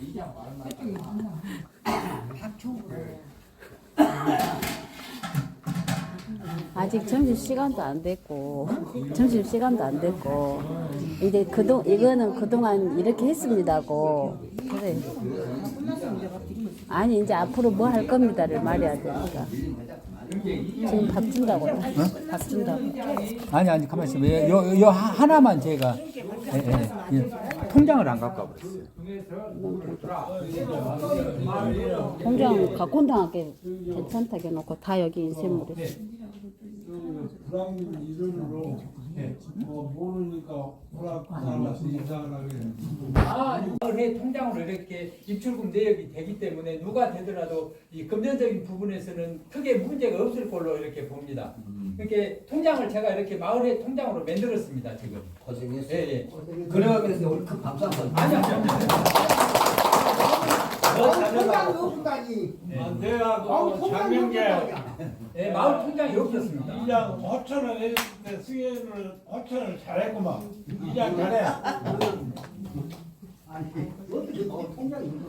이장 말만 저쪽에 닭초벌. 아직 점심시간도 안 됐고 점심시간도 안 됐고 이제 이거는 그동안 이렇게 했습니다고 그래 아니 이제 앞으로 뭐 할 겁니다를 말해야 되니까 지금 밥 준다고 밥 준다고 아니 가만 있어. 요 하나만 제가 통장을 안 갖고 와버렸어요. 통장 갖고 온다하게 괜찮다게 놓고 다 여기 인쇄물에 불황님 이름으로 모르니까 불황 인사하라고 해요. 마을회 통장으로 이렇게 입출금 내역이 되기 때문에 누가 되더라도 이 금전적인 부분에서는 크게 문제가 없을 걸로 이렇게 봅니다. 이렇게 통장을 제가 이렇게 마을회 통장으로 만들었습니다 지금. 고생했어. 예. 그러면서 우리 큰 박수 한번. 아니요. 통장 넣어준다니. 내가 작년에 네, 마을 통장이 없었습니다. 이장 5천원 했을 때 승인을 5천원 잘했구만. 이장 잘해. 아니 어떻게 너 통장이 있는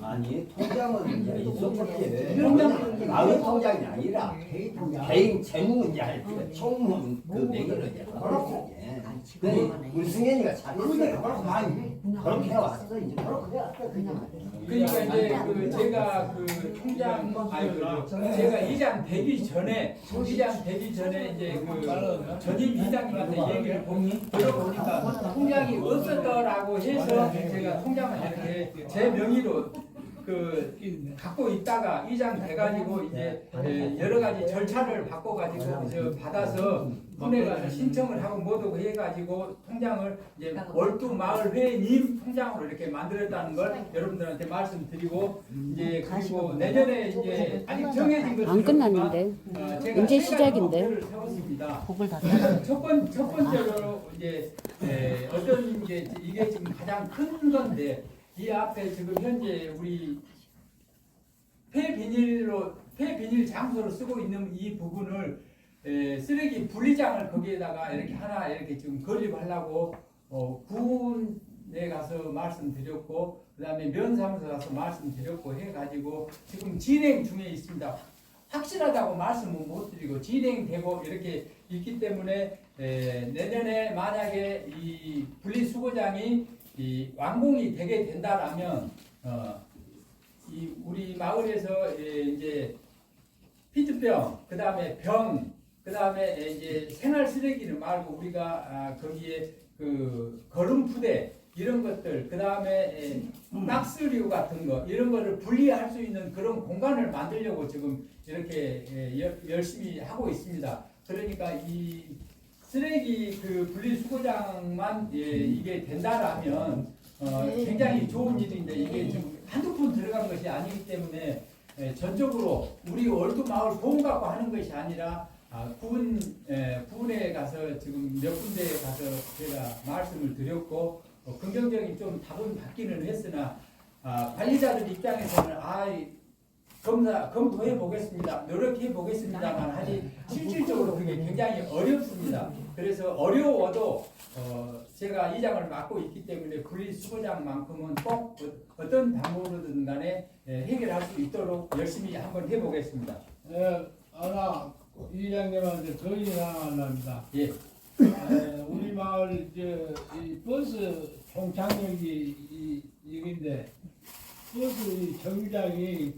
아니 통장은 이제 있었겠지. 통장 마을 통장이 아니라 개인 통장. 개인 재무 이제 총무 그 매기를 이제 그렇고. 근데 우리 승현이가 근데 잘했어요. 그렇고 많이 그렇게 해왔어 이제. 그렇게 해왔어 그냥. 그러니까 이제 제가 통장 제가 이장 되기 전에 이제 전임 이장님한테 얘기를 들어보니까 통장이 없었더라고 해서 제가 통장을 이렇게 제 명의로 갖고 있다가 이장 돼가지고 이제 여러 가지 절차를 바꿔가지고 받아서 군에 가서 신청을 하고 뭐도 해가지고 통장을 이제 월두 마을 회님 통장으로 이렇게 만들었다는 걸 여러분들한테 말씀드리고 이제 그리고 내년에 이제 아직 정해진 것은 안 끝났는데 제가 이제 세 가지 시작인데. 목표를 세웠습니다. 복을 다 첫 번째로 이제 어떤 이게 지금 가장 큰 건데 이 앞에 지금 현재 우리 폐비닐 장소로 쓰고 있는 이 부분을 쓰레기 분리장을 거기에다가 이렇게 하나 이렇게 지금 건립하려고 군에 가서 말씀드렸고 그다음에 면사무소 가서 말씀드렸고 해가지고 지금 진행 중에 있습니다. 확실하다고 말씀은 못 드리고 진행되고 이렇게 있기 때문에 내년에 만약에 이 분리수거장이 완공이 되게 된다라면 이 우리 마을에서 이제 피트병, 그 다음에 병, 그 다음에 이제 생활 쓰레기는 말고 우리가 거기에 그 거름푸대 이런 것들, 그 다음에 박스류 같은 거 이런 거를 분리할 수 있는 그런 공간을 만들려고 지금 이렇게 열심히 하고 있습니다. 그러니까 이 쓰레기 그 분리수거장만 이게 된다라면 굉장히 좋은 일인데 이게 지금 한두 푼 들어간 것이 아니기 때문에 전적으로 우리 월드마을 보험 갖고 하는 것이 아니라 구분에 가서 지금 몇 군데에 가서 제가 말씀을 드렸고 긍정적인 좀 답은 받기는 했으나 관리자들 입장에서는 검토해 보겠습니다. 노력해 보겠습니다만 하지 실질적으로 그게 굉장히 어렵습니다. 그래서 어려워도 제가 이장을 맡고 있기 때문에 분리수거장만큼은 꼭 어떤 방법으로든 간에 해결할 수 있도록 열심히 한번 해보겠습니다. 하나 이장님한테 건의 하나 합니다. 예. 우리 마을 이 버스 총착역이 여기인데 버스 이 정류장이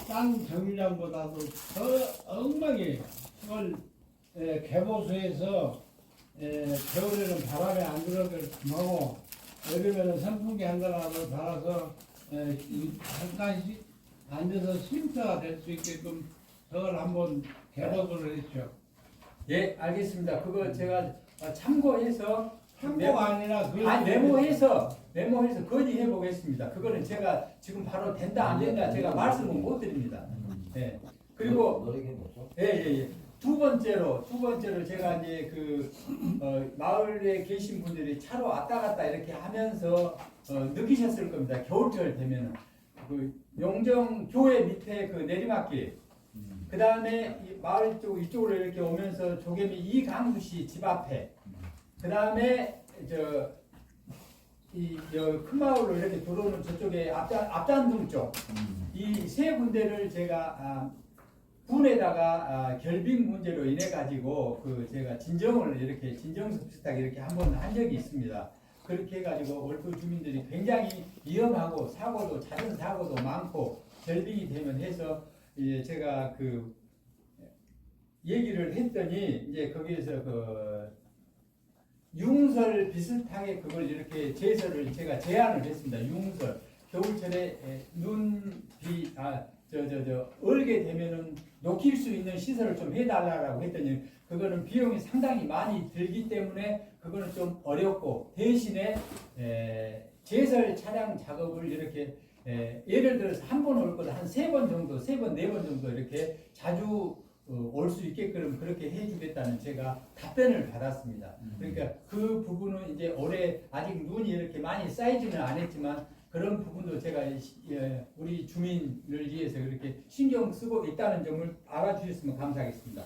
딴 정류장보다도 더 엉망이에요. 그걸 개보수에서 겨울에는 바람에 안 들어오게 하고 여름에는 선풍기 한 달라도 달아서 잠깐씩 앉아서 쉼터가 될 수 있게끔 그걸 한번 개보수를 했죠. 예, 알겠습니다. 그거 제가 참고해서 참고가 아니라 메모해서 건의해 보겠습니다. 그거는 제가 지금 바로 된다 안 된다 제가 말씀을 못 드립니다. 예. 그리고 예. 두 번째로 제가 이제 그 마을에 계신 분들이 차로 왔다 갔다 이렇게 하면서 느끼셨을 겁니다. 겨울철 되면은 그 용정 교회 밑에 그 내리막길, 그 다음에 마을 쪽 이쪽으로 이렇게 오면서 조개미 이강수 씨 집 앞에, 그 다음에 큰 마을로 이렇게 들어오는 저쪽에 앞단동 쪽, 이 세 군데를 제가 군에다가 결빙 문제로 인해 가지고 그 제가 진정을 이렇게 진정서 비슷하게 이렇게 한번 한 적이 있습니다. 그렇게 해가지고 월도 주민들이 굉장히 위험하고 작은 사고도 많고 결빙이 되면 해서 이제 제가 그 얘기를 했더니 이제 거기에서 그 융설 비슷하게 그걸 이렇게 제설을 제가 제안을 했습니다. 융설 겨울철에 얼게 되면은 녹일 수 있는 시설을 좀 해달라고 했더니 그거는 비용이 상당히 많이 들기 때문에 그거는 좀 어렵고 대신에 제설 차량 작업을 이렇게 예를 들어서 한 번 올 거다 한 3번 정도, 3번, 4번 정도 이렇게 자주 올 수 있게끔 그렇게 해주겠다는 제가 답변을 받았습니다. 그러니까 그 부분은 이제 올해 아직 눈이 이렇게 많이 쌓이지는 않았지만 그런 부분도 제가 우리 주민을 위해서 그렇게 신경 쓰고 있다는 점을 알아주셨으면 감사하겠습니다.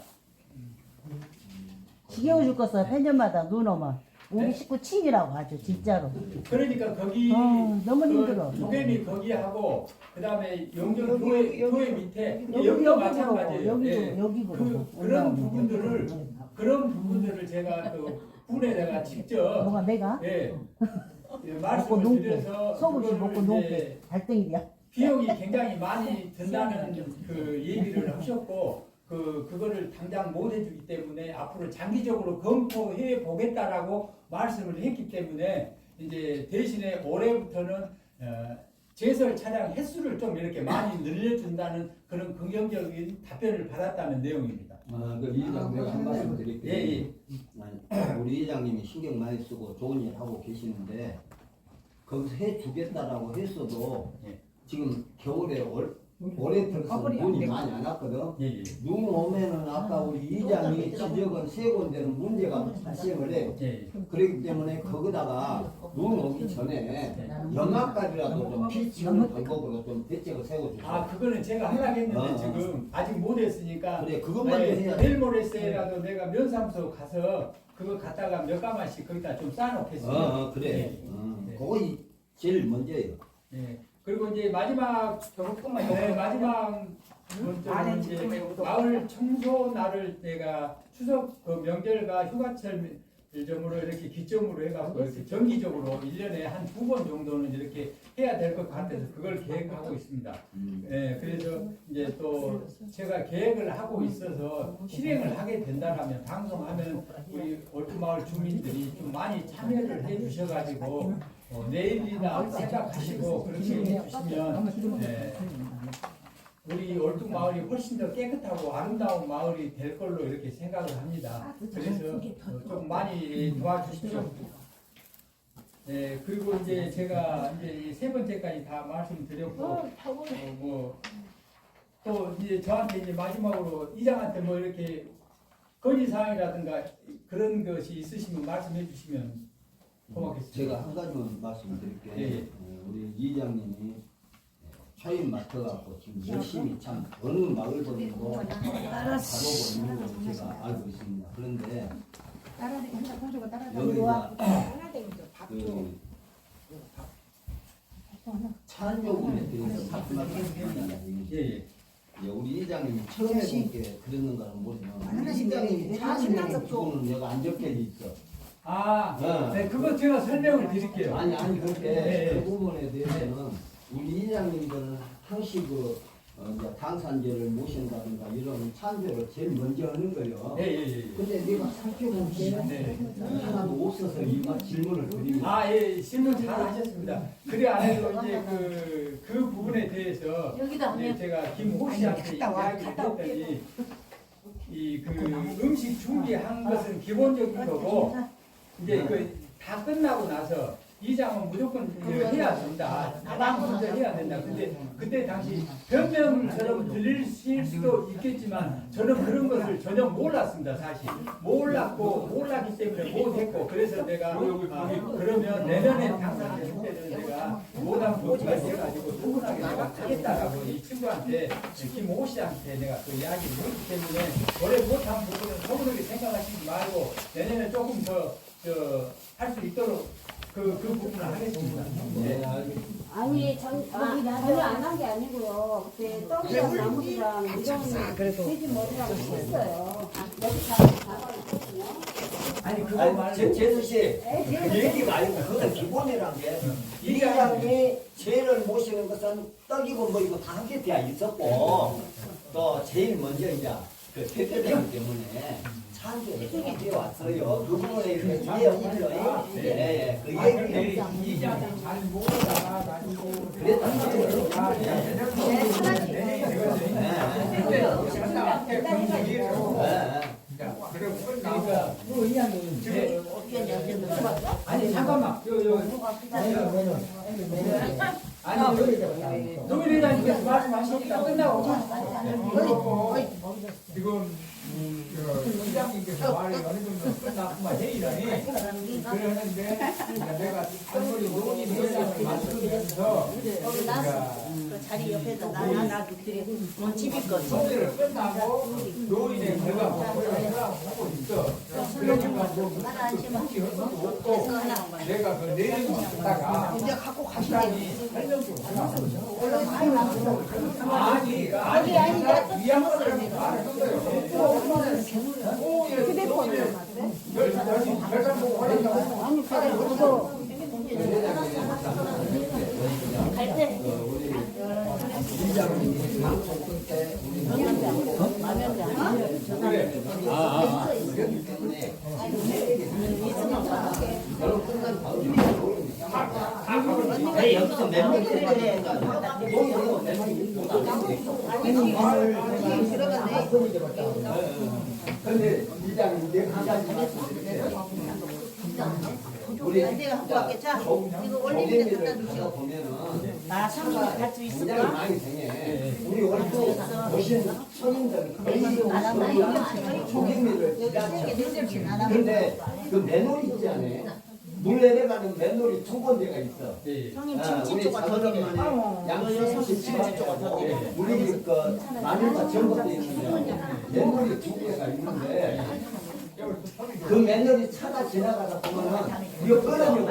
지겨워 죽겠어. 팬년마다 눈 오면. 우리 식구 칩이라고 하죠, 진짜로. 그러니까 거기 너무 힘들어. 조개미 거기 하고 그 다음에 영정 교회 밑에 여기도 마찬가지예요. 여기도 그런 부분들을 제가 그 군에다가 직접 뭐가 내가? 말씀을 드려서 속을 먹고 놓게 발등이야. 비용이 굉장히 많이 든다는 그 얘기를 하셨고 그거를 당장 못 해주기 때문에 앞으로 장기적으로 검토해 보겠다라고 말씀을 했기 때문에 이제 대신에 올해부터는 제설 차량 횟수를 좀 이렇게 많이 늘려준다는 그런 긍정적인 답변을 받았다는 내용입니다. 그 이장 내가 한 말씀 드릴게요. 예. 우리 이장님이 신경 많이 쓰고 좋은 일 하고 계시는데 거기서 해주겠다라고 했어도 지금 겨울에 올해 들어서 눈이 많이 안 왔거든. 눈 오면은 아까 우리 이장이 지적은 세 군데는 문제가 발생을 해요. 그렇기 때문에 거기다가 눈 오기 전에 연막까지라도 좀 피치는 방법으로 좀 대책을 세워주세요. 그거는 제가 하려고 했는데 지금 아직 못 했으니까 그래 그것만 해야 돼. 내일 모레세라도 내가 면사무소 가서 그거 갖다가 몇 가마씩 거기다 좀 쌓아놓겠습니다. 그래. 그거 제일 먼저예요. 그리고 이제 마지막 네, 마지막 문제는 이제 마을 청소 날을 내가 추석 그 명절과 휴가철 일정으로 이렇게 기점으로 해갖고 이렇게 정기적으로 1년에 한 2번 정도는 이렇게 해야 될 것 같아서 그걸 계획하고 있습니다. 예, 그래서 이제 또 제가 계획을 하고 있어서 실행을 하게 된다면 방송하면 우리 올드마을 주민들이 좀 많이 참여를 해 주셔가지고 내일이나 생각하시고 그렇게 해 주시면 우리 올뚝마을이 훨씬 더 깨끗하고 아름다운 마을이 될 걸로 이렇게 생각을 합니다. 그래서 좀 많이 도와주십시오. 네, 그리고 이제 제가 이제 세 번째까지 다 말씀드렸고, 또 이제 저한테 이제 마지막으로 이장한테 뭐 이렇게 건의사항이라든가 그런 것이 있으시면 말씀해 주시면 고맙겠습니다. 제가 한 가지만 말씀드릴게요. 예. 우리 이장님이 초임 맡아갖고 지금 열심히 참 어느 마을보다도 가보고 있는 걸 제가 알고 있습니다. 그런데 여기가 그 찬조군에 대해서 말씀하셨습니다. 예. 우리 이장님이 처음에 그렇게 그러는 거는 모르지만 이장님이 찬조군 부분은 내가 안 적혀 있어. 네, 그거 제가 설명을 드릴게요. 아니 그렇게 네. 그 부분에 대해서는 우리 이장님들은 항시 이제 당산제를 모신다든가 이런 찬조를 제일 먼저 하는 거예요. 예. 근데 내가 살펴보면 하나도 없어서 이만 질문을 드립니다. 예, 질문 잘 하셨습니다. 그래 안에서 이제 그 부분에 대해서 제가 김호 씨한테 이야기를 했더니 그 음식 준비한 것은 기본적인 거고 이제 다 끝나고 나서 이장은 무조건 해야 된다. 가장 먼저 해야 된다. 근데 그때 당시 변명처럼 들리실 수도 있겠지만 저는 그런 것을 전혀 몰랐습니다. 사실 몰랐기 때문에 못했고 그래서 내가 그러면 내년에 당사자 때는 내가 모담 조치가 돼가지고 충분하게 내가 하겠다라고 이 친구한테 김호 씨한테 내가 그 이야기를 했기 때문에 올해 못한 부분은 서운하게 생각하시지 말고 내년에 조금 더 할 수 있도록 그 부분을 하겠습니다. 네, 알겠습니다. 아니 전혀 안 한 게 아니고요. 그때 떡이랑 나무랑 이런 돼지 머리랑 했어요. 여기 다 있거든요. 아니 그거 말고 재수 씨, 그 얘기 말고 그건 기본이란 게 이장이 제를 모시는 것은 떡이고 뭐 이거 다 함께 되어 있었고 또 제일 먼저 이제 그 대표되기 때문에 찬조를 되어 왔어요. 그 부분에 이렇게 이해 없어요. 예, 그 얘기를 이장이 잘 모르다가 가지고 아니 잠깐만 아니 노인 회장님께서 말씀하시니까 끝나고 지금 이장님께서 말이 어느 정도 끝났구만 회의라니 그러는데 내가 한번이 노인 회장을 말씀드리면서 자리 옆에다 놔두드려. 집이 거. 소개를 끝나고 노인의 결과 발표를 하고 있어. 그러니까 혹시 할 수도 없고 내가 그 내리고 있다가 이제 갖고 가시지. 시간이 설명 좀 하려고 아니 위안거를 말했어요. 휴대폰을 결산 보고 하니까 아니 그거 갈때 이장님이 방송 끝에 우리 그렇기 때문에 여러분 끝난 다음에 여기서 몇 명이 근데 이장님 내가 한 가지 말씀드릴게요. 우리 내가 갖고 왔겠죠? 이거 올리면 갖다 주시오. 보면은 상품 갈수 있을 굉장히 거야? 많이 생해. 우리 오늘도 보신 선임들이 조경미를 지나쳐. 근데 그 맨홀이 있지 않아요? 물 내려가는 맨홀이 두 군데가 있어. 형님 우리 자도령만에 양수 37쪽 우리 그 마늘과 전복도 있는데 맨홀이 두 개가 있는데 그 맨날이 차가 지나가다 보면은 이거 끊어지고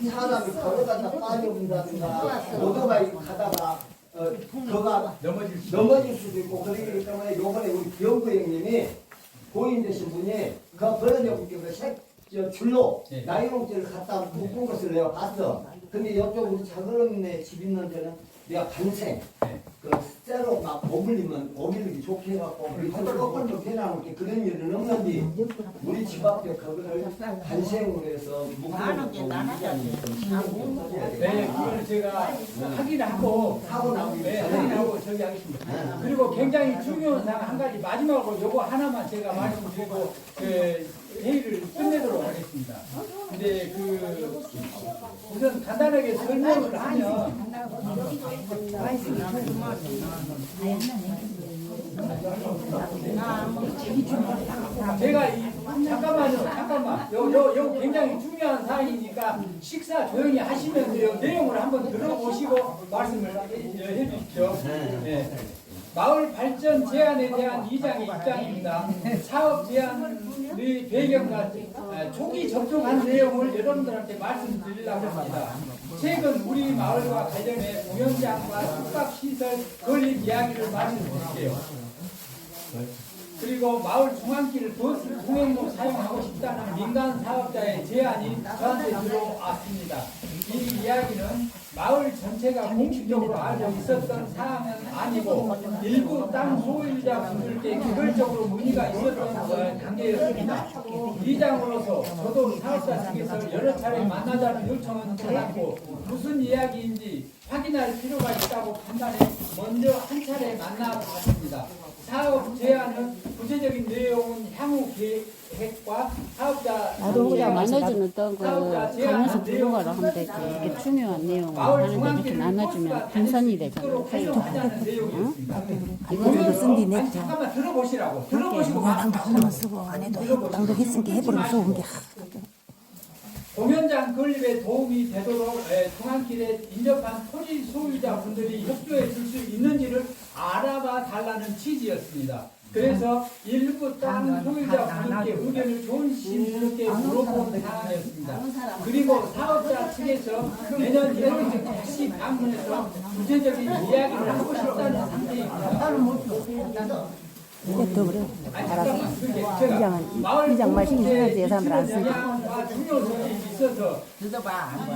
사람이 걸어가다 빠져본다든가 오토바이 가다가 그가 넘어질 수도 있고 그러기 때문에 요번에 우리 비영구 형님이 고인 되신 분이 그 벌어져고 줄로 나이롱제를 갖다 묶은 것을 내가 봤어. 근데 이쪽 우리 작은 집 있는 데는 내가 반생 그 쇠로 막 오밀리기 좋게 해갖고 그걸 거꾸로 해놔놓게 그런 일은 없는데 우리 집 앞에 그거를 반생으로 해서 묶어놓고 네, 그걸 제가 확인하고 확인하고 저기 하겠습니다. 그리고 굉장히 중요한 사항 한 가지 마지막으로 요거 하나만 제가 말씀드리고 회의를 끝내도록 하겠습니다. 근데 우선 간단하게 설명을 하면 제가 잠깐만 요 굉장히 중요한 사항이니까 식사 조용히 하시면 돼요. 내용을 한번 들어보시고 말씀을 해주십시오. 네. 마을 발전 제안에 대한 이장의 입장입니다. 사업 제안의 배경과 초기 접촉한 내용을 여러분들한테 말씀드리려고 합니다. 최근 우리 마을과 관련해 공연장과 숙박시설 건립 이야기를 말씀드릴게요. 그리고 마을 중앙길을 버스 통행로 사용하고 싶다는 민간 사업자의 제안이 저한테 들어왔습니다. 이 이야기는 마을 전체가 공식적으로 알고 있었던 사항은 아니고 일부 땅 소유자 분들께 개별적으로 문의가 있었던 단계였습니다. 이장으로서 저도 사업자 측에서 여러 차례 만나자는 요청은 받았고 무슨 이야기인지 확인할 필요가 있다고 판단해 먼저 한 차례 만나봤습니다. 사업 제안은 구체적인 내용은 향후 계획과 사업자 나도 그냥 나눠주는 떡을 강에서 들어가라 하면 되지. 이렇게 중요한 내용을 하는데 이렇게 나눠주면 분산이 되잖아. 이거를 쓴뒤 냈죠. 잠깐만 들어보시라고. 들어보시고 땅도 하나만 쓰고 안 해도 땅도 했으니까 해버리면 좋은 게. 공연장 건립에 도움이 되도록 중앙길에 인접한 토지 소유자분들이 협조해 줄 수 있는지를 알아봐 달라는 취지였습니다. 그래서 일부 땅 소유자분들께 의견을 조심스럽게 물어본 상황이었습니다. 그리고 사업자 측에서 내년 1월에 다시 방문해서 구체적인 이야기를 하고 싶다는 상태입니다. 더 그래. 마을 이장만 신경쓰지 사람들 안 쓰고. 중요성이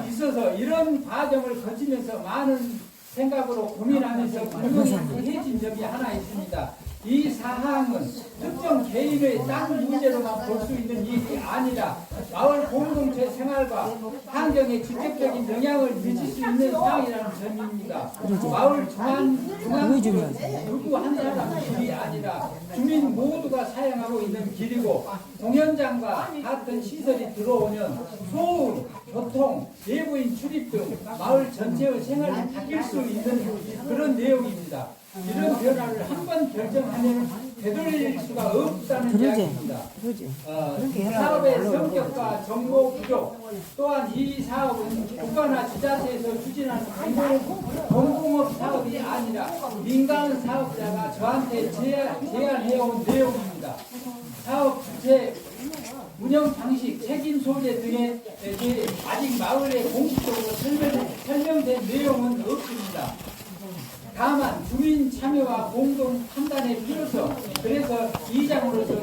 있어서 이런 과정을 거치면서 많은 생각으로 고민하면서 공론해진 점이 하나 있습니다. 이 사항은 특정 개인의 땅 문제로만 볼 수 있는 일이 아니라 마을 공동체 생활과 환경에 직접적인 영향을 미칠 수 있는 사항이라는 점입니다. 마을 중앙 누구 한 사람 길이 아니라 주민 모두가 사용하고 있는 길이고 공연장과 같은 시설이 들어오면 소음, 교통, 외부인 출입 등 마을 전체의 생활이 바뀔 수 있는 그런 내용입니다. 이런 변화를 한 번 결정하면 되돌릴 수가 없다는 이야기입니다. 사업의 성격과 정보 부족, 또한 이 사업은 국가나 지자체에서 추진하는 공공업 사업이 아니라 민간 사업자가 저한테 제안해온 내용입니다. 사업 주체, 운영 방식, 책임 소재 등에 대해 아직 마을에 공식적으로 설명된 내용은 없습니다. 다만 주민 참여와 공동 판단의 필요성, 그래서 이장으로서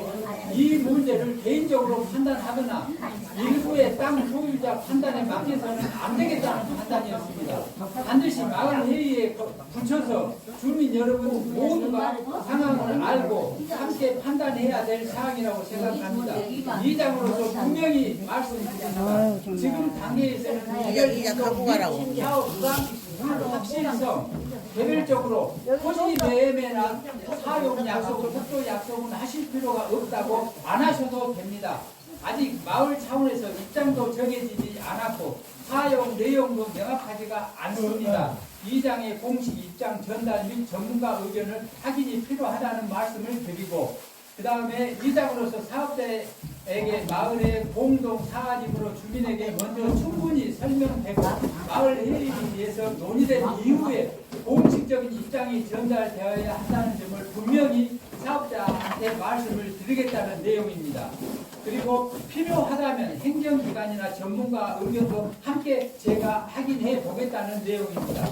이 문제를 개인적으로 판단하거나 일부의 땅 소유자 판단에 맡겨서는 안 되겠다는 판단이었습니다. 반드시 마을 회의에 붙여서 주민 여러분 모두가 상황을 알고 함께 판단해야 될 사항이라고 생각합니다. 이장으로서 분명히 말씀드립니다. 지금 단계에서는 이걸 사업 확실성, 개별적으로 토지 매매나 사용 약속을 협조 약속은 하실 필요가 없다고 안 하셔도 됩니다. 아직 마을 차원에서 입장도 정해지지 않았고 사용 내용도 명확하지가 않습니다. 이장의 공식 입장 전달 및 전문가 의견을 확인이 필요하다는 말씀을 드리고 그 다음에 이장으로서 사업자에게 마을의 공동 사과집으로 주민에게 먼저 충분히 설명되고 마을 해리기 위해서 논의된 이후에 공식적인 입장이 전달되어야 한다는 점을 분명히 사업자한테 말씀을 드리겠다는 내용입니다. 그리고 필요하다면 행정기관이나 전문가 의견도 함께 제가 확인해 보겠다는 내용입니다.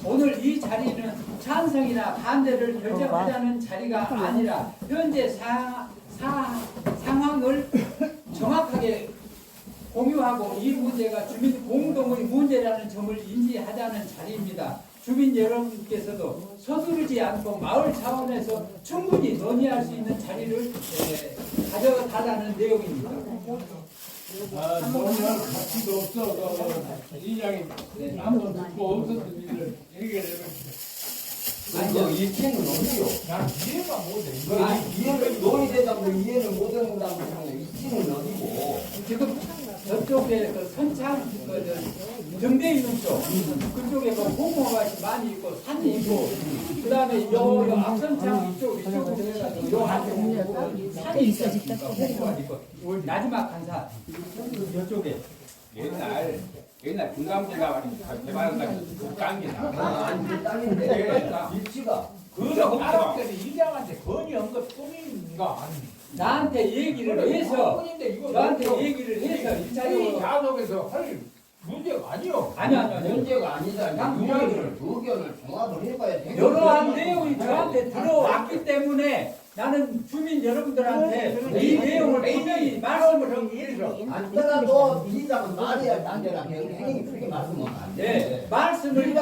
오늘 이 자리는 찬성이나 반대를 결정하자는 자리가 아니라 현재 상황을 정확하게 공유하고 이 문제가 주민 공동의 문제라는 점을 인지하자는 자리입니다. 주민 여러분께서도 서두르지 않고 마을 차원에서 충분히 논의할 수 있는 자리를 가져달라는 내용입니다. 논의할 가치도 없어. 이장이 한번 듣고 없었던 일을 얘기를 해봅시다. 아니 뭐 일치는 어디요? 난 이해가 못해. 이해를 논의되자고 이해를 못한다고 하면 일치는 어디고? 지금 저쪽에 그 선창 정대 있는 쪽 그쪽에 그 고모가 많이 있고 산이 있고 그 다음에 요 앞선창 이쪽으로 해가지고 요 앞에 산이 있으니까 고모가 있고 마지막 한 산 이쪽에 옛날 중감지가 개발한다고 딴 게나. 아니 그 땅인데 일치가 그래서 알았더니 이장한테 건의 언급 뿐인가 아니. 나한테 얘기를 해서 저한테 얘기를 해서 이 일차적으로 야속에서 할 문제가 아니요. 아니요 문제가 아니다. 의견을 종합을 해봐야 돼. 여러한 내용이 저한테 들어왔기 때문에 나는 주민 여러분들한테 이 내용을 분명히 말씀을 하고 있어요. 안 떠나도 이장은 말해야 안 되나 행위 그렇게 말씀하면 안 돼. 네, 말씀을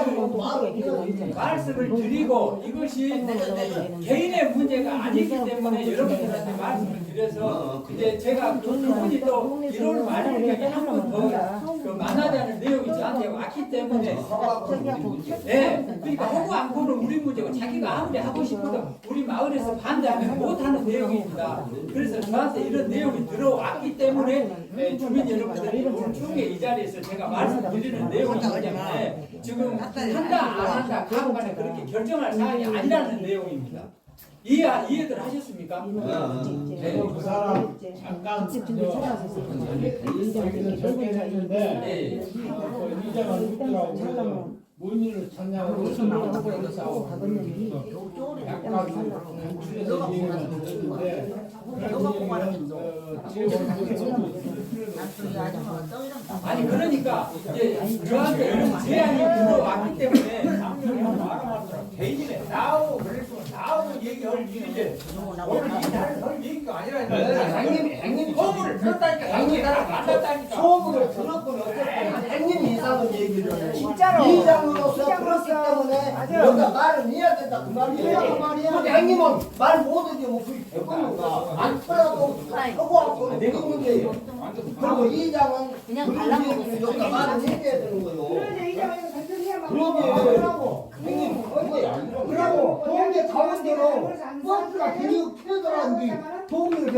드리고 이것이 개인의 문제가 아니기 때문에 여러분들한테 말씀을 드려서 이제 제가 그분이 또 이런 말을 한번더 만나자는 내용이 저한테 왔기 때문에 네, 그러니까 하고 안 보는 우리 문제고 자기가 아무리 하고 싶어도 우리 마을에서 반대하면 못하는 내용입니다. 그래서 저한테 이런 내용이 들어왔기 때문에 주민 여러분들이 오늘 중에 이 자리에서 제가 말씀드리는 내용이기 때문에 지금 한다 안 한다 간간에 그렇게 결정할 사항이 아니라는 내용입니다. 이해들 하셨습니까? 네. 그 사람 잠깐 여기서 결정했는데 이장을 묻더라고 그래서 문의를 찾냐고 약간 단출해서 이해가 됐는데 아니 그러니까 이제 저한테 이런 제안이 들어왔기 때문에 개인이네. 나하고 그래서 나하고 얘기할 일인데 오늘 이 자리에서 할 얘기가 아니라 행님 소문을 들었다니까 당연히 나랑 만났다니까. 소문을 들었고는 어쨌든 행님 이상은 얘기를 해. 진짜로. 이장으로서 그렇기 때문에 너가 말을 해야 된다 그 말이야. 근데 행님은 말 못하게 뭐 그게 되겠는가? 안 틀어도 하고 안 하고 그 문제예요. 그리고 이장은 그냥 그런 달라고 얘기를 여기다 말을 해야 되는 거요. 그런데 이장에서 결정해야만 그러고 행님 그게 아니라 그러고 동계 가운데로 버스가 근육 펴더라는데 동계를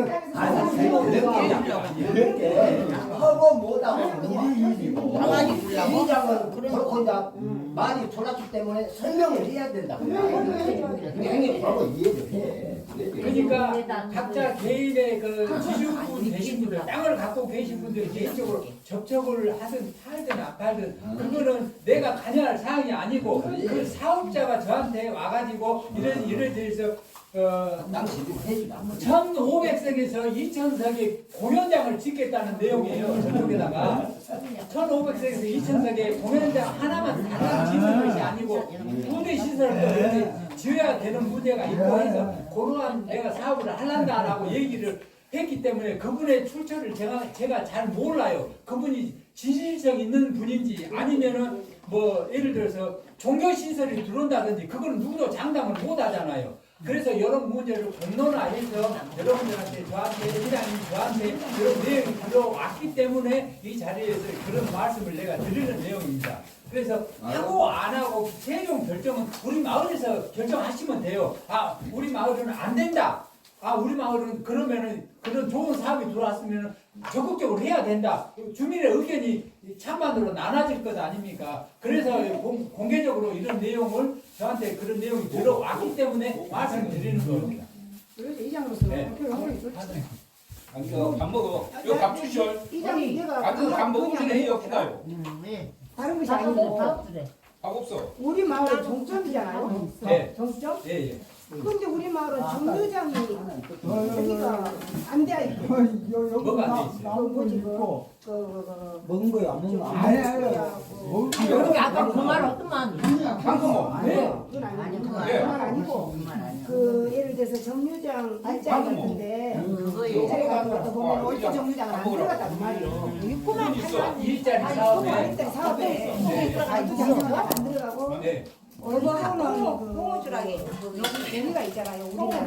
그렇게 하고 못하고 우리 일이고 이장은 그렇고 이제 말이 돌았기 때문에 설명을 해야 된다. 근데 행님 바로 이해를 해. 그러니까 각자 개인의 그 지주분 되신 분들 땅을 갖고 계신 분들이 개인적으로 접촉을 하든 팔든 안 팔든 그거는 내가 관여할 사항이 아니고 그 사업자가 저한테 와가지고 이래 돼서 땅 지주를 해주라. 1500석에서 2000석의 공연장을 짓겠다는 내용이에요. 저쪽에다가 1500석에서 2000석의 공연장 하나만 다 짓는 것이 아니고 부대 시설도 이렇게 지어야 되는 문제가 있고 해서 그러한 내가 사업을 하란다라고 얘기를 했기 때문에 그분의 출처를 제가 잘 몰라요. 그분이 진실성 있는 분인지 아니면은 뭐 예를 들어서 종교시설이 들어온다든지 그거는 누구도 장담을 못 하잖아요. 그래서 여러 문제를 공론화해서 여러분들한테 저한테 회장님 저한테 이런 내용이 들어왔기 때문에 이 자리에서 그런 말씀을 내가 드리는 내용입니다. 그래서 하고 안 하고 최종 결정은 우리 마을에서 결정하시면 돼요. 아 우리 마을은 안 된다. 아 우리 마을은 그러면은 그런 좋은 사업이 들어왔으면 적극적으로 해야 된다. 주민의 의견이 찬반으로 나눠질 것 아닙니까? 그래서 공개적으로 이런 내용을 저한테 그런 내용이 들어왔기 때문에 말씀드리는 겁니다. 그래서 이장으로서 네. 그렇게 하는 게 좋지. 앉아 밥 먹어. 이거 밥 주셔. 이장이 내가 앉아서 밥 먹으면 해요. 기다려. 다른 것이 아니고 밥 없어. 우리 마을은 정점이잖아요. 네. 정점? 예 예. 근데 우리 마을은 정류장이 여기가 안 돼 있고 뭐가 안 돼 있어요? 나온 거 있고 먹은 거야 안 먹는 거 여기 아까 그 말 어떤 마음이야? 방금 뭐? 네. 그건 아니고 네. 그건 아니고 그 예를 들어서 정류장 일자리 같은데 일자리 같은 것도 보면 올지 정류장은 안 들어갔단 말이에요. 돈 있어. 일자리 아니 사업에. 일자리 사업에 정류장 안 들어가고 네. 홍어주라게 여기가 있잖아요. 우리가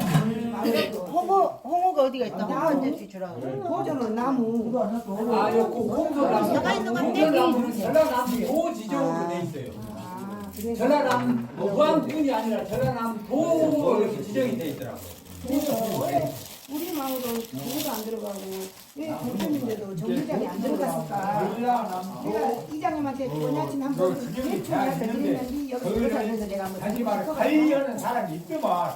홍어가 어디가 있다? 홍어한테 주라고. 보조는 나무 아, 이거 콩소나무. 콩소나무는 전라남도 도 지정으로 돼 있어요. 전라남 무안군이 아니라 전라남 도 이렇게 지정이 돼 있더라고요. 그래서 우리 마을은 도로도 안 들어가고 왜 공점인데도 정류장이 안 들어갔을까? 내가 이장님한테 원야친 한번 대충 드리면 여기 들어가면서 내가 한번 다시 말해 관리하는 사람이 있더만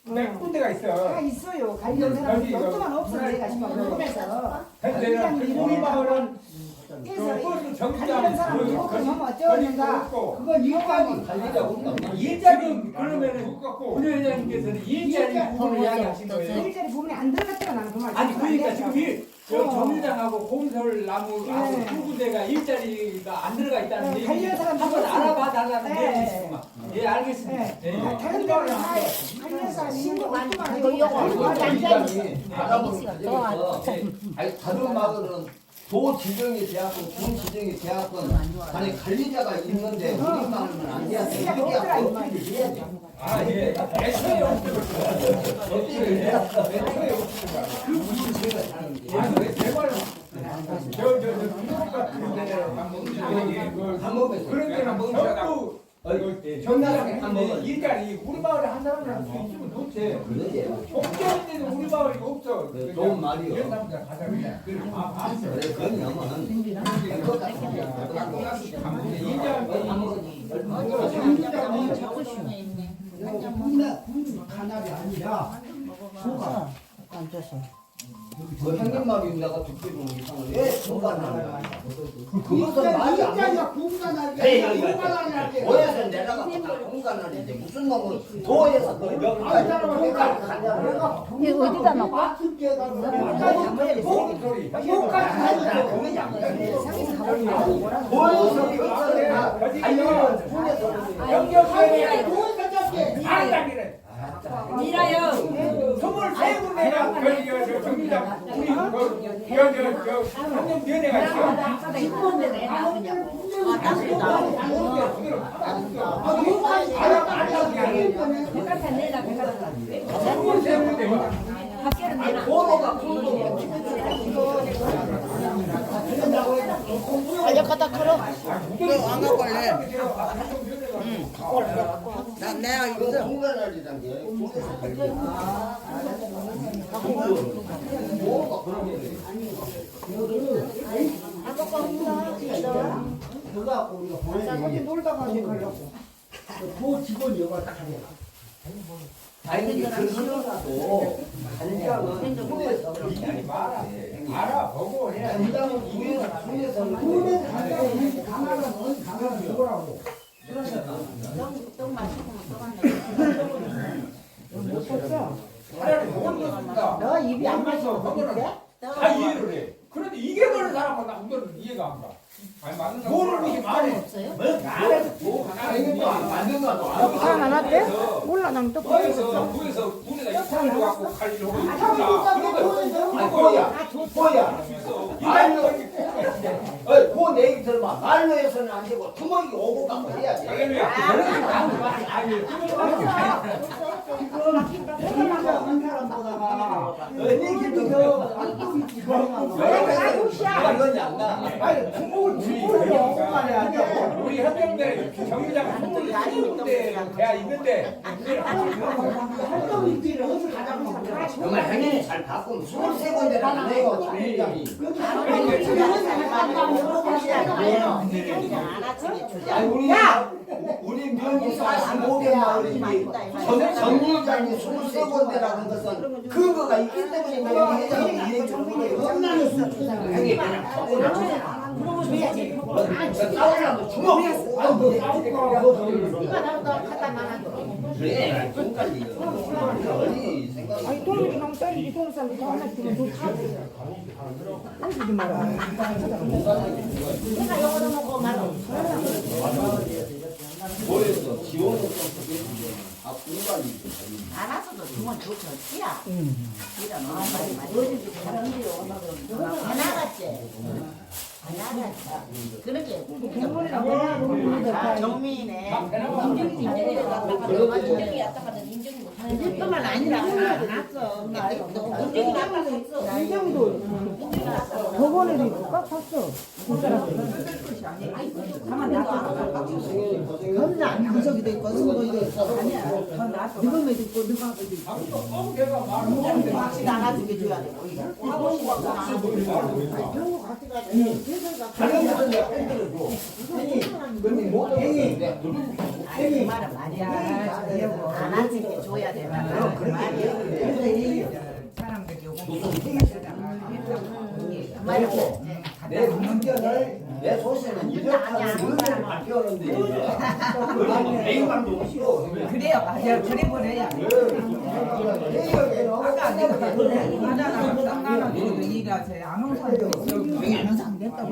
몇 군데가 다 있어. 있어요. 관련 사람이 없지만 없어 내가 지금 궁금해서 근데 우리 마을은 그래서 정장 관련 사람 누구 하면 어쩌는가? 그건 이거까지 일자리 그러면은 부회장님께서는 일자리 부분을 이야기하신 거예요. 일자리 부분에 안 들어갔다가 나는 그 말. 아니 그러니까 지금 저 정류장하고 콩솔나무하고 네. 두 군데가 일자리가 안 들어가 있다는 네, 얘기 관련 사람 한번 누구지? 알아봐 달라는 네. 얘기시구만. 예 알겠습니다. 네. 네. 다른 데는 다 관련 사람 있는 거 없지만 아니 다른 마을은 도 지정이 되었고 군 지정이 되었고 아니 관리자가 있는데 우리 마을은 안 돼야 돼. 이렇게 하고 어떻게 해야 돼? 아 예. 애초에 그 무슨 제가 사는 게. 아 그래 제발 저 한번 그런 데는 전부 전나라에 일자리 우리 마을에 한 사람을 할 수 있으면 좋지. 그러지. 옥정인데도 우리 마을이 없어. 좋은 말이요. 이런 사람들 가자 그냥. 봤어. 그래 그러면 될것 군 간압이 아니라 소가 앉아서. 그 형님 말이 내가 듣기로 이상은 왜 소가 나냐? 그것은 말이 안 돼. 일자리가 군간압이 공간압이 도에서 내려가고 다 공간날인데 무슨 놈은 도에서 그 여기까지 공간을 가냐? 이거 어디다 놓고? 같은 게가 소리. 그게 양쪽이에요. 도에서 여기까지 다 달려오는 군에서 영경에 도에서 잡게 안장이래. 니라요. 23군데가 저 정류장 우리 저 한정위원회가 있어. 알려가다 걸어. 안 갖고 갈래? 내가 이거 공간날이란 게 군에서 달려. 뭐가 그런 게 그거 우리가 보내주면 놀다가 이제 가려고 도 직원 역할 딱 하게 아니 그 시간도 단장은 군에서 이들이 알아보고 해야 단장은 군에서 군에 간다고 강화는 어디 강화는 누구라고 차라리 모르겠습니다. 너 입이 안 맞아. 다 이해를 해. 그런데 이게 뭐는 사람은 나는 이해가 안 가. 아니 맞는 거 모르는 게 말해. 뭐 하나 만든 거도 사람 안 왔대? 몰라 난 또. 구에서 군에다 입상을 갖고 관리를 하고 있구나. 뭐야 말로 그 내기 들어봐 말로 해서는 안 되고 투먹이 오고 가고 해야지 우리 협정대 정류장 한국이 군대 대야 있는데 정말 행님이 잘 바꾸면 23군데를 안 해요 정류장이 아니 우리 여기 45개 마을이지 정류장이 23군데라는 것은 근거가 있기 때문에 내가 회장님 얘기 좀 겁나는 수준이 싸우려면 주먹 그래 지금까지 어디 생각 아니 돈이 너무 떨리지 돈 사람이 돈 하나 주면 돈 사지. 떨리지 마라. 내가 요거를 먹고 말아. 뭐였어 지원을 좀 하겠는데 아 공간이 알아서도 주면 좋죠. 지야. 지야 너무 많이 안 나갔지. 안 나갔지. 그렇게 정민이네. 뿐만 아니라 안 났어. 인정이 나갔어. 인정도 저번에도 꽉 찼어. 겁나 안 구석이도 있고 선거이도 있고 늙음에도 있고 늙어도 있고 확실히 나가지게 줘야 돼. 하고 그 말은 말이야. 안 하지게 줘야 되나. 그 말이야. 사람들이 요거 말고 내 의견을 내 소신은 유력한 의견을 발표하는데 나는 내일만도 싫어 그래요 맞아요 그래 보내야 아까 내가 맞아 나는 일하세요 안 오는 사람도 있어 안 오는 사람 됐다고